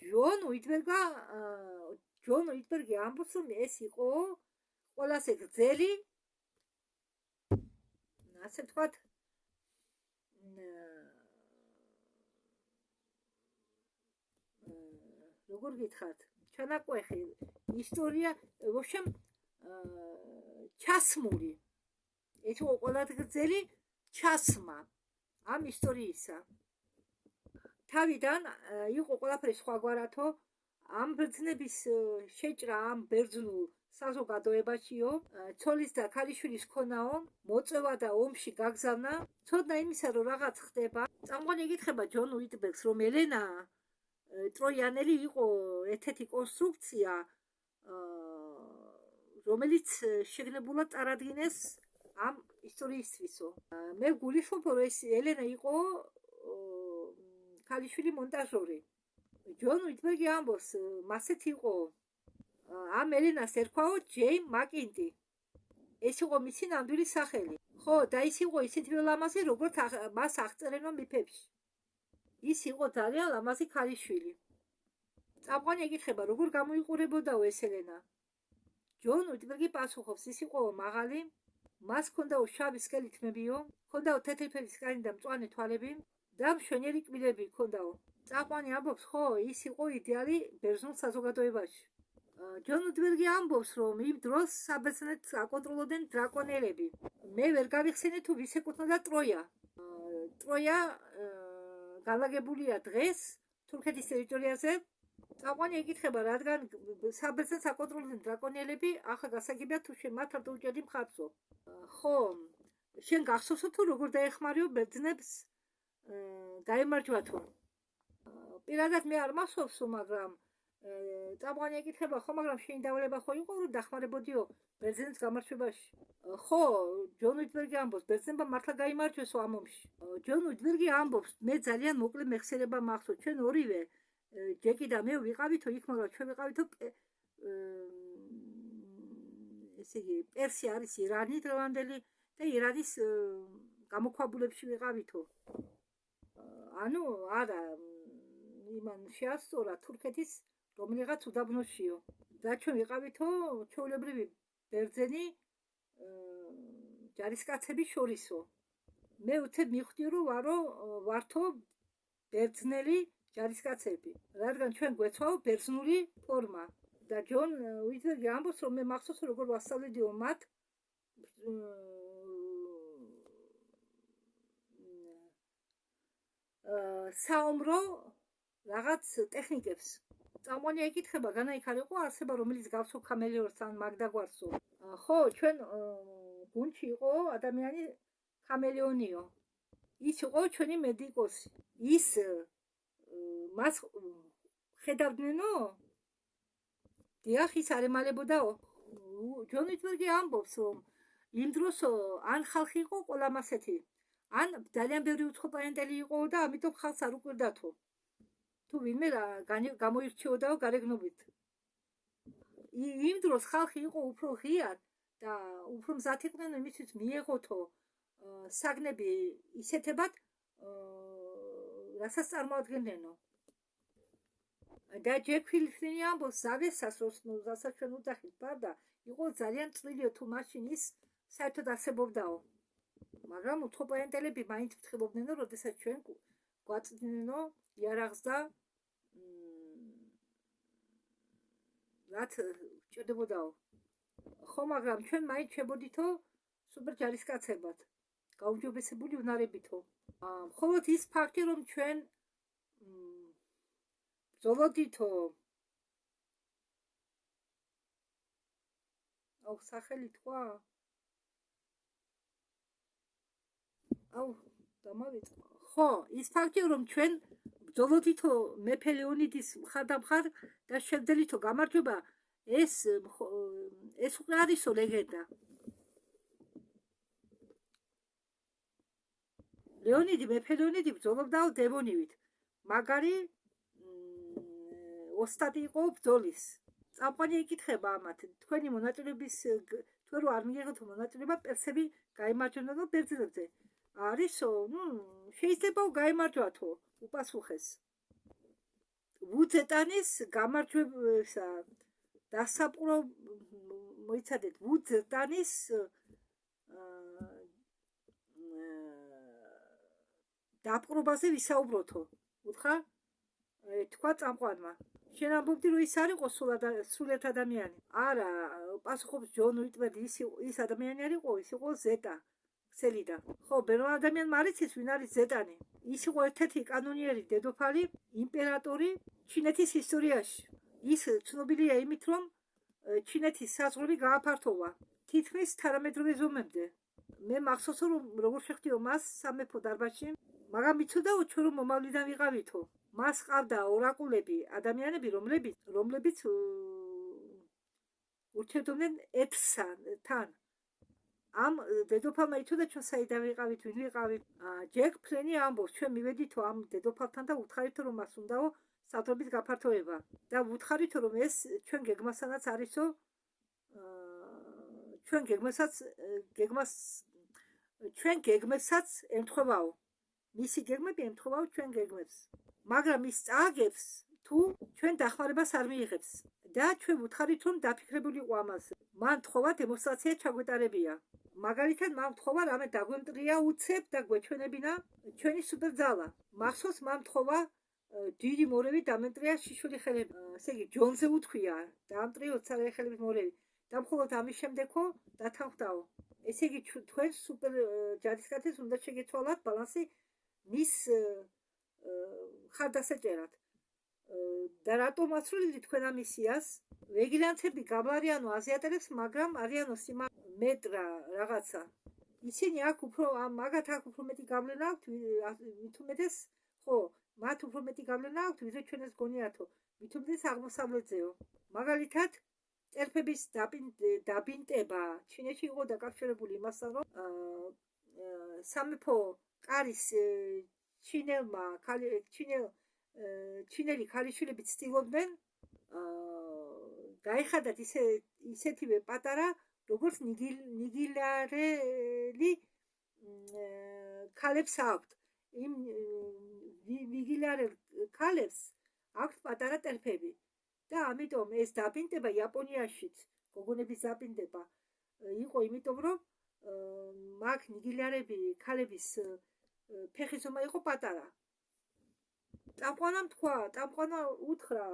ჯონ უილბერგი ამბობს, რომ ეს იყო ყველაზე გრძელი, ასე ვთქვათ, როგორ გითხრათ, ჩანაკვეხი ისტორია, ვოშემ ჩასმული. ეს იყო ყველაზე გრძელი ჩასმა ამ ისტორიისა. თავიდან იყო ყველაფერი სხვაგვარათო, ამ ბრძნების შეჭრა ამ ბერძნულ საზოგადოებაშიო, ცოლის და ქალიშვილის ქონაო, მოწევა და ომში გაგზავნა, ცოდნა იმისა, რომ რაღაც ხდება. წამყვანი ეკითხება ჯონ უილბერგს, რომ ელენა ტროიანელი იყო ერთ-ერთი კონსტრუქცია, რომელიც შეგნებულად წარადგინეს ამ ისტორიისთვისო. მე გულისხმობ, რომ ეს ელენა იყო ქალიშვილი მონტაჟორი. ჯონ უილბერგი ამბობს, მასეთ იყო ამ ელენას ერქვაო ჯეინ მაკინტი. ეს იყო მისი ნამდვილი სახელი. ხო, და ის იყო ისეთი ლამაზი, როგორც მას აღწერენო მიფებში. ის იყო ძალიან ლამაზი ქალიშვილი. წამყვანი ეკითხება, როგორ გამოიყურებოდაო ეს ელენა? ჯონ უილბერგი პასუხობს, ის იყო მაღალი, მას ჰქონდაო შავი სკელი თმებიო, ჰქონდაო თეთრი ფერის კანი და მწვანე თვალები და მშვენიერი კბილები ჰქონდაო. წამყვანი ამბობს, ხო, ის იყო იდეალი ბერძნულ საზოგადოებაში. ჯონ უილბერგი ამბობს, რომ იმ დროს საბერძნეთს აკონტროლობდნენ დრაკონელები. მე ვერ გავიხსენე თუ ვის ეკუთვნოდა ტროია. ტროია განლაგებულია დღეს თურქეთის ტერიტორიაზე, წამყვანი ეკითხება, რადგან საბერძნეთ საკონტროლო დრაკონიელები ახლა გასაგებია თუ შენ მათ არ დაუჭერდი მხარსო. ხო, შენ გახსოვსო თუ როგორ დაეხმარიო ბერძნებს გაემარჯვა თუ? პირადად მე არ მახსოვსო, მაგრამ წამყვანი ეკითხება, ხო, მაგრამ შენი დავალება ხო იყო რომ დახმარებოდიო ბერძნებს გამარჯვებაში? ხო, ჯონ უიტბერგი ამბობს, ბერძნებმა მართლა გაიმარჯვესო ამ ომში. ჯონ უიტბერგი ამბობს, მე ძალიან მოკლე მეხსიერება მახსოვს, ჩვენ ორივე ჯეკი და მე ვიყავითო იქ, მაგრამ ჩვენ ვიყავითო ესე იგი პერსი არის ირანი დღევანდელი და ირანის გამოქვაბულებში ვიყავითო. ანუ არა, იმან შეასწორა თურქეთის რომელიღაც უდაბნოშიო და ჩვენ ვიყავითო ჩვეულებრივი ბერძენი ჯარისკაცების შორისო. მე უცებ მივხვდი რომ ვართო ბერძნელი ჯარისკაცები, რადგან ჩვენ გვეცვალო ბერძნული ფორმა და ჯონ უიტბერგი ამბობს რომ მე მახსოვს როგორ ვასწავლედიო მათ საომრო რაღაც ტექნიკებს. წამყვანი ეკითხება, განაიქ არ იყო არსება რომელიც გავსო ქამელეონს ან მაგდაგვარსო? ხო, ჩვენ გუნდში იყო ადამიანი ქამელეონიო. ის იყო ჩვენი მედიკოსი. ის მას ხედავდნენო? დიახ, ის არ ემალებოდაო. ჯონ უიტბერგი ამბობს რომ იმ დროს ან ხალხი იყო ყველამ ასეთი, ან ძალიან ბევრი უცხოპლანეტელი იყო და ამიტომ ხალხს არ უყვირდათო. თუ ვინმე გამოირჩეოდაო გარეგნობით. იმ დროს ხალხი იყო უფრო ღიად და უფრო მზად იყვნენ იმისთვის მიეღოთო საგნები ისეთებად, რასაც წარმოადგენდნენო. და ჯეკ ფილიპსი ამბობს, ზავესას რასაც ჩვენ უძახით ბარდა, იყო ძალიან წვრილიო თუ მაშინ ის საერთოდ არსებობდაო. მაგრამ უცხოპლანეტელები მაინც ფრთხილობდნენო, როდესაც ჩვენ გვაწვდნენო იარაღს და რაც ჭირდებოდაო. ხო, მაგრამ ჩვენ მაინც შევოდითო სუპერ ჯარისკაცებად, გაუმჯობესებული უნარებითო. მხოლოდ ის ფაქტი, რომ ჩვენ ბრძოლოდითო აუ სახელი თქვა? აუ დამავიწყო. ხო, ის ფაქტი, რომ ჩვენ ბრძოლოდითო მეფე ლეონიდის მხარდამხარ და შევძელითო გამარჯვება, ეს უკვე არისო ლეგენდა. მეფე ლეონიდი ბრძოლობდაო დემონივით. მაგარი ოსტატი იყო ბრძოლის. წამყვანი ეკითხება ამათ, თქვენი მონაწილეობის თუ რო არ მიიღოთ მონაწილეობა, პერსები გაიმარჯვებდნენო ბერძნებზე. არისო, შეიძლება გაიმარჯვათო, უპასუხეს. ვუძეტანის გამარჯვებისა დასაპყრო მოიცადეთ, ვუძეტანის დაპყრობაზე ვისაუბროთო. უთხრა? თქვა წამყვანმა. შენ ამბობდი რომ ის არ იყო სრულიად ადამიანი? არა, პასუხობს ჯონ უიტბერგი, ის ადამიანი არ იყო, ის იყო ზეტა. ქსელიდა. ხო, ბევრი ადამიანმა არ იცის ვინ არის ზეტანი. ის იყო ერთ-ერთი კანონიერი დედოფალი, იმპერატორი ჩინეთის ისტორიაში. ის ცნობილია იმით, რომ ჩინეთის საზღვრები გააფართოვა თითქმის თანამედროვე ზომებზე. მე მახსოვს რომ როგორ შეხვდიო მას სამეფო დარბაზში, მაგრამ იცოდაო ჩვენ რომ მომავლიდან ვიყავითო. მას ყავდა ორაკულები, ადამიანები, რომლებიც ურჩევდნენ ეთსთან. ამ დედოფალმა იცოდა ჩვენ საიდან ვიყავით, ვინ ვიყავით. ჯეკ ფლენი ამბობს, ჩვენ მივედითო ამ დედოფალთან და უთხარითო რომ მას უნდაო საძრობის გაფართოება და უთხარითო რომ ეს ჩვენ გეგმასანაც არისო, ჩვენ გეგმებსაც ემთხვევაო. მისი გეგმები ემთხვევაო ჩვენ გეგმებს. მაგრამ ის წააგებს თუ ჩვენ დახმარებას არ მიიღებს და ჩვენ ვუთხარით რომ დაფიქრებულიყო ამაზე. მან თხოვა დემონსტრაცია ჩაგვეტარებია. მაგალითად, მან თხოვა რამე დაგვემტრია უცებ და გვეჩვენებინა ჩვენი სუპერძალა. მახსოვს მან თხოვა დიდი მორევი დამემტრია შიშველი ხელები. ესე იგი, ჯონზე უთქვია, დაამტრიო ოცარაი ხელების მორევი. და მხოლოდ ამის შემდეგო დათანხმდაო. ესე იგი, თქვენ სუპერ ჯარისკაცებს უნდა შეგეცვალათ ბალანსი მის ხარდასაჭერად. და რატომ ასრულებდი თქვენ ამ მისიას? ვეგილანტები გაბარიანო აზიატელებს, მაგრამ არიანო სიმა მეტრა რაღაცა. ისინი აქ უფრო მაგათ აქ უფრო მეტი გავლენა აქვთ, მით უმეტეს ხო, მათ უფრო მეტი გავლენა აქვთ, ვიდრე ჩვენს გონიათო, მით უმეტეს აღმოსავლეთზეო. მაგალითად, წერფების დაბინტება ჩინეთში იყო დაკავშირებული იმასთან, რომ სამეფო კარის ჩინელი ქალიშვილები ცდილობდნენ დაეხადათ ისეთივე პატარა, როგორც ნიგილარელი ქალებს აქვთ. იმ ნიგილარელ ქალებს აქვთ პატარა ტერფები და ამიტომ ეს დაბინტება იაპონიაშიც, გოგონების დაბინტება იყო იმიტომ, რომ მაგ ნიგილარები ქალების ფეხის ზომა იყო პატარა. წამყვანა უთხრა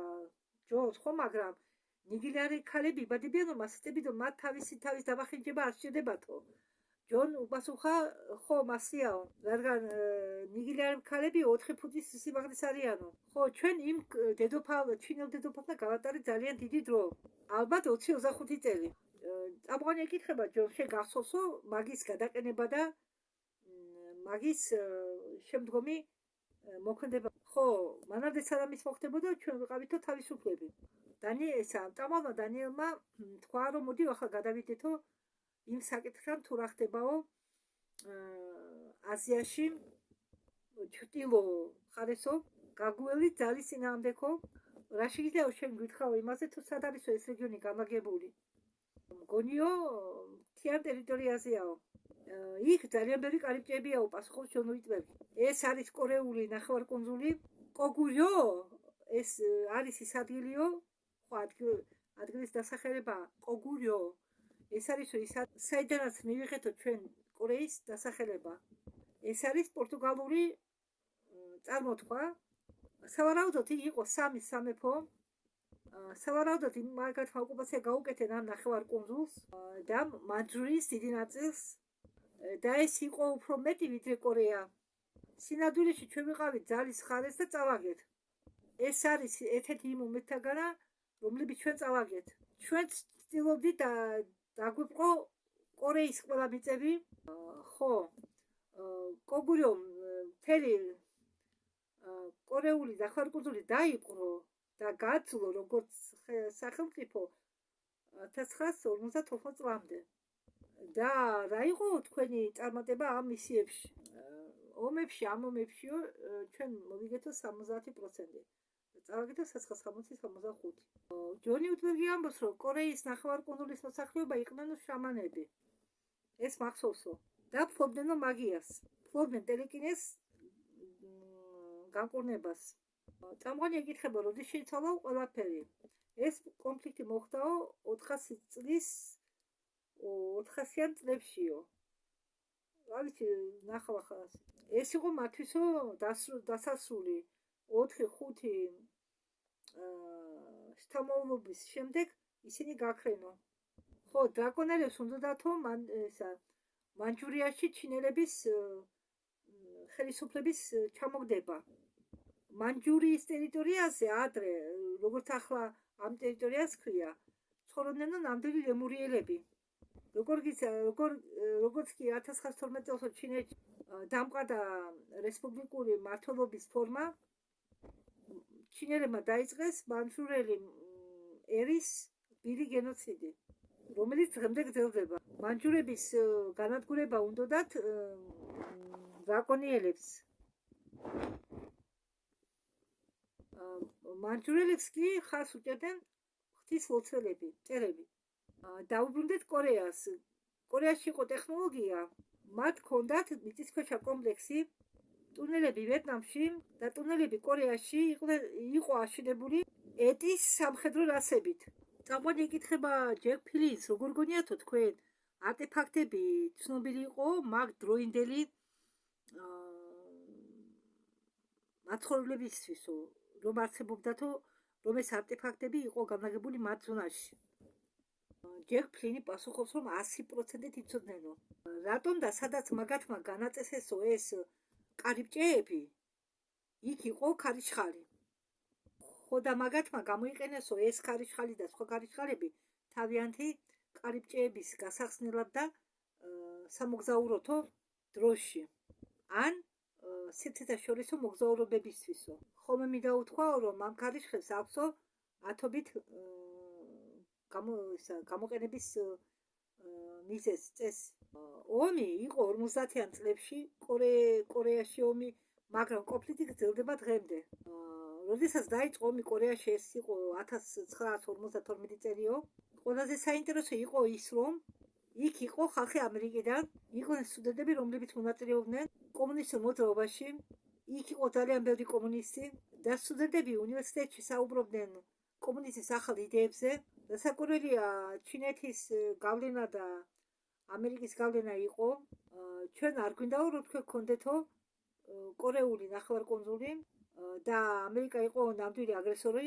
ჯონს, ხო, მაგრამ ნიგილარი ქალები იბადებიან, რომ ასეთები, რომ მათ თავის დამახინჯება არ სჭირდებათო. ჯონ უპასუხა, ხო, მასიაო, რადგან ნიგილარი ქალები 4 ფუტის სიმაღლის არიანო. ხო, ჩვენ იმ ჩინელ დედოფალთან გავატარეთ ძალიან დიდი დრო. ალბათ 20-25 წელი. წამყვანი ეკითხება ჯონს, შეგახსოვსო მაგის გადაყენება და მაგის შემდგომი მოქმედება. ხო, მანამდე სანამ ის მოხდებოდა, ჩვენ ვიყავითო თავისუფლები. წამყვანმა დანიელმა თქვა, რომ მოდი ახლა გადავიდეთო იმ საკითხთან, თუ რა ხდებაო აზიაში, ჩრდილო მხარესო, გაგუელი ძალის წინააღმდეგო. რა შეიძლება შენ გითხრაო იმაზე, თუ სად არისო ეს რეგიონი განლაგებული? მგონიო, მთიან ტერიტორიაზეაო. იქ ძალიან ბევრი კარიბჭეებიაო, პასუხობს ჯონ უიტბერგი. ეს არის კორეული ნახევარკუნძული. კოგურიო, ეს არის ის ადგილიო, ხო, ადგილის დასახელება კოგურიო. ეს არის ის საიდანაც მივიღეთო ჩვენ კორეის დასახელება. ეს არის პორტუგალური წარმოთქვა. სავარაუდოდ იყო სამი სამეფო. სავარაუდოდ მაგათმა ოკუპაცია გაუკეთენ ამ ნახევარკუნძულს და მანჯურიის დიდი ნაწილს. და ეს იყო უფრო მეტი ვიდრე კორეა. სინამდვილეში ჩვენ ვიყავით ძალის ხარეს და წავაგეთ. ეს არის ერთ-ერთი იმ მომენტთაგანა, რომლებიც ჩვენ წავაგეთ. ჩვენ ცდილობდით დაგვიბრყო კორეის ყველა მიწები. ხო, კოგურიო მთელი კორეული ნახევარკუნძული დაიპყრო და გაძლო როგორც სახელმწიფო 1954 წლამდე. და რა იყო თქვენი წარმატება ამ მისიებში? ამ ომებშიო ჩვენ მოვიგეთო 70%. წავაგეთო 1965. ჯონი უიტბერგი ამბობს, რომ კორეის ნახევარკუნძულის მოსახლეობა იყვნენ შამანები. ეს მახსოვსო. და ფლობდნენ მაგიას. ფლობდნენ ტელეკინეს განკურნებას. წამყვანი ეკითხება, როდის შეიცვალა ყველაფერი. ეს კონფლიქტი მოხდაო 400-იან წლებშიო. რა ვიცი, ნახავ ახლა. ეს იყო მათთვისო დასასრული 4-5 შთამომავლობის შემდეგ ისინი გაქრენო. ხო, დრაკონელებს უნდათო მანჯურიაში ჩინელების ხელისუფლების ჩამოგდება. მანჯურიის ტერიტორიაზე ადრე, როგორც ახლა ამ ტერიტორიას ქვია, ცხოვრობდნენ ნამდვილი ლემურიელები. როგორც კი 1912 წელს ჩინეთში დამყარდა რესპუბლიკური მმართველობის ფორმა, ჩინელებმა დაიწყეს მანჯურელი ერის დიდი გენოციდი, რომელიც დღემდე გრძელდება. მანჯურების განადგურება უნდათ დრაკონიელებს. მანჯურელებს კი ხარს უჭერდნენ ღვთისმლოცველები, მწერები. დაუბრუნდეთ კორეას. კორეაში იყო ტექნოლოგია, მათ ჰქონდათ მიწისქვეშა კომპლექსი, ტუნელები ვიეტნამში და ტუნელები კორეაში იყო აშენებული ეტის სამხედრო რასებით. წამყვანი ეკითხება ჯეკ ფილინს, როგორ გონიათო თქვენ არტეფაქტები ცნობილი იყო მაგ დროინდელი მაცხოვრებლებისთვისო, რომ არსებობდათო, რომ ეს არტეფაქტები იყო განლაგებული მათ ზონაში. ჯეკ ფლინი პასუხობს, რომ 100%-ით იცოდნენ. რატომ და სადაც მაგათმა განაწესესო ეს კარიბჭეები, იქ იყო ქარიშხალი. ხო და მაგათმა გამოიყენესო ეს ქარიშხალი და სხვა ქარიშხალები თავიანთი კარიბჭეების გასახსნელად და სამოგზაუროთო დროში ან სიცოცხლეშორისო მოგზაურობებისთვისო. ხოლმე მინდა უთქვაო, რომ ამ ქარიშხლებს აქვსო ათობით გამოყენების მიზეზ წესი. ომი იყო 50-იან წლებში, კორეაში ომი, მაგრამ კონფლიქტი გრძელდება დღემდე. როდესაც დაიწყო ომი კორეაში, ეს იყო 1952 წელიო. ყველაზე საინტერესო იყო ის, რომ იქ იყო ხალხი ამერიკიდან, იყვნენ სტუდენტები, რომლებიც მონაწილეობდნენ კომუნისტურ მოძრაობაში. იქ იყო ძალიან ბევრი კომუნისტი და სტუდენტები უნივერსიტეტში საუბრობდნენ კომუნიზმის ახალ იდეებზე. დასაკვირველია, ჩინეთის გავლენა და ამერიკის გავლენა იყო. ჩვენ არ გვინდაო, რომ თქვენ გქონდეთო კორეული ნახევარკუნძული და ამერიკა იყო ნამდვილი აგრესორი.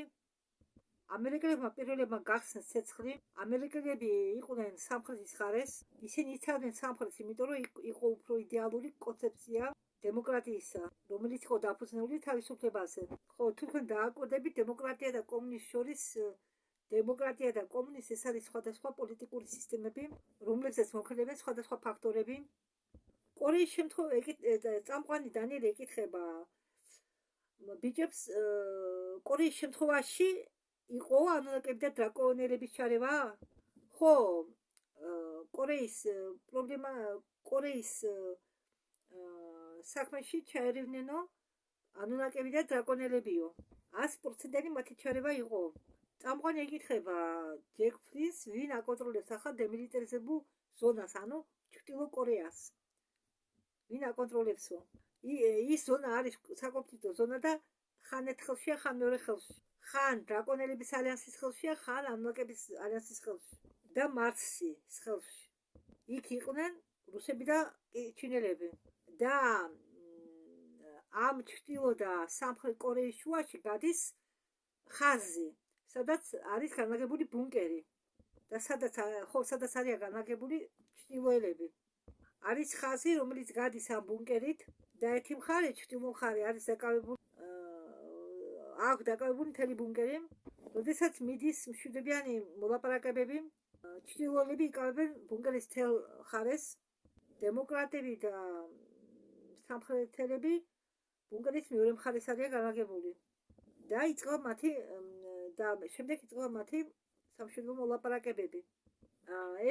ამერიკელებმა პირველებმა გახსნეს ცეცხლი. ამერიკელები იყვნენ სამხრეთის მხარეს. ისინი იცავდნენ სამხრეთს, იმიტომ რომ იყო უფრო იდეალური კონცეფცია დემოკრატიისა, რომელიც იყო დაფუძნებული თავისუფლებაზე. ხო, თუ თქვენ დააკვირდებით, დემოკრატია და კომუნიზმის შორის დემოკრატია და კომუნიზმი ეს არის სხვადასხვა პოლიტიკური სისტემები, რომლებზეც მოქმედებენ სხვადასხვა ფაქტორები. კორეის წამყვანი დანიელი ეკითხება ბიჭებს, კორეის შემთხვევაში იყო ანონაკები და დრაკონელების ჩარევა? ხო, კორეის პრობლემა, კორეის საქმეში ჩაერევნენო ანონაკები და დრაკონელებიო. 100% მათი ჩარევა იყო. წამყვანი ეკითხება ჯეკ ფრის, ვინ აკონტროლებს ახალ დემილიტარიზებულ ზონას, ანუ ჩრდილო კორეას. ვინ აკონტროლებსო? ის ზონა არის საკონფლიქტო ზონა და ხან ერთ ხელშია, ხან მეორე ხელში. ხან დრაკონელების ალიანსის ხელშია, ხან ანონაკების ალიანსის ხელში და მარქსის ხელში. იქ იყვნენ რუსები და ჩინელები. და ამ ჩრდილო და სამხრეთ კორეის შუაში გადის ხაზი, სადაც არის განლაგებული ბუნკერი და სადაც არის განლაგებული ჩრდილოელები. არის ხაზი, რომელიც გადის ამ ბუნკერით და ერთი მხარე, ჩრდილო მხარე არის დაკავებული, აქვს დაკავებული მთელი ბუნკერი. როდესაც მიდის მშვიდობიანი მოლაპარაკებები, ჩრდილოელები იკავებენ ბუნკერის მთელ მხარეს, დემოკრატები და სამხრეთელები ბუნკერის მეორე მხარეს არიან განლაგებული. და იწყება მათი და შემდეგ იწყება მათი სამშვიდობო მოლაპარაკებები.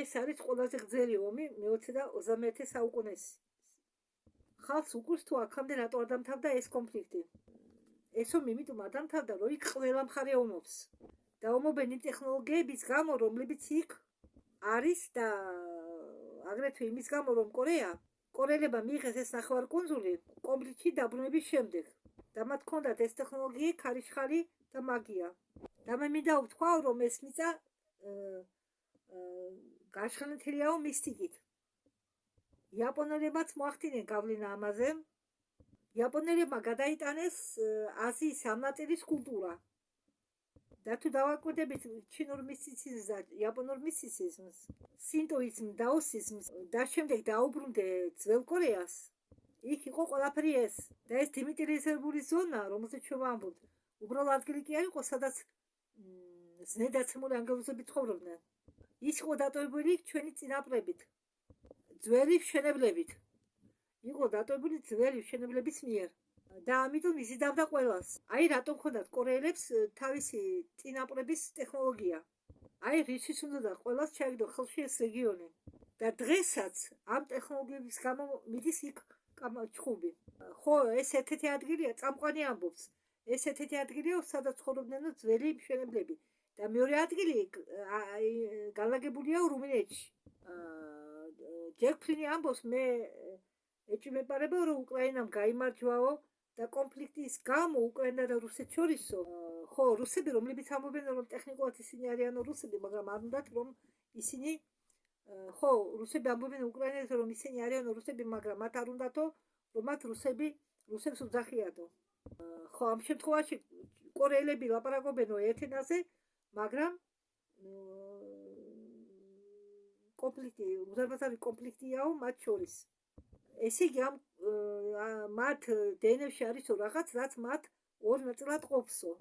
ეს არის ყველაზე გრძელი ომი მე-20 და 21 საუკუნეში. ხალხს უყურს თუ აქამდე რატო არ დამთავრდა ეს კონფლიქტი. ეს ომი იმიტომ არ დამთავრდა, რომ იქ ყველა მხარე ომობს. და ომობენ იმ ტექნოლოგიების გამო, რომლებიც იქ არის და აგრეთვე იმის გამო, რომ კორეელებმა მიიღეს ეს ნახევარკუნძული კონფლიქტში დაბრუნების შემდეგ. და მათ ჰქონდათ ეს ტექნოლოგია, ქარიშხალი და მაგია. და მე მინდა ვთქვაო, რომ ეს მიწა გაშხნილთიაო მისტიკით. იაპონელებმაც მოახდინნენ გავლენა ამაზე. იაპონელებმა გადაიტანეს აზიის ამ ნაწილის კულტურა. და თუ დავაკვირდებით ჩინურ მისტიციზმს და იაპონურ მისტიციზმს, სინტოიზმს, დაოსიზმს და შემდეგ დაუბრუნდე ძველ კორეას, იქ იყო ყველაფერი ეს. და ეს დემილიტარიზებული ზონა, რომელზეც ჩვენ ვამბობთ, უბრალოდ ადგილი კი არ იყო, სადაც ზნედაცემული ანგელოზები ცხოვრობდნენ. ის იყო დატოვებული ჩვენი წინაპრებით, ძველი მშენებლებით. იყო დატოვებული ძველი მშენებლების მიერ. და ამიტომ იზიდავდა ყველას. აი რატომ ხონდათ კორეელებს თავისი წინაპრების ტექნოლოგია. აი რისის უნდა ყველას ჩაიგდო ხელში ეს რეგიონი. და დღესაც ამ ტექნოლოგიების გამო მიდის იქ ჩხუბი. ხო, ეს ერთ-ერთი ადგილია, წამყვანი ამბობს. ეს ერთ-ერთი ადგილია, სადაც ცხოვრობდნენ ძველი მშენებლები. და მეორე ადგილი განლაგებულია რუმინეთში. ჯეკ ფრინი ამბობს, მე ეჭვმეპარება, რომ უკრაინამ გაიმარჯვაო და კონფლიქტის გამო უკრაინა და რუსეთს შორისო, ხო, რუსები, რომლებიც ამბობენ, რომ ტექნიკურად ისინი არიან რუსები, მაგრამ არ უნდათ, რომ ისინი, ხო, რუსები ამბობენ უკრაინელებს, რომ ისინი არიან რუსები, მაგრამ მათ არ უნდათო, რომ მათ რუსებს უძახიათო. ხო, ამ შემთხვევაში კორეელები ლაპარაკობენო ერთ ენაზე, მაგრამ კონფლიქტი, უზარმაზარი კონფლიქტიაო მათ შორის. ესე იგი მათ დნმ-ში არის რაღაც, რაც მათ ორ ნაწილად ყოფსო.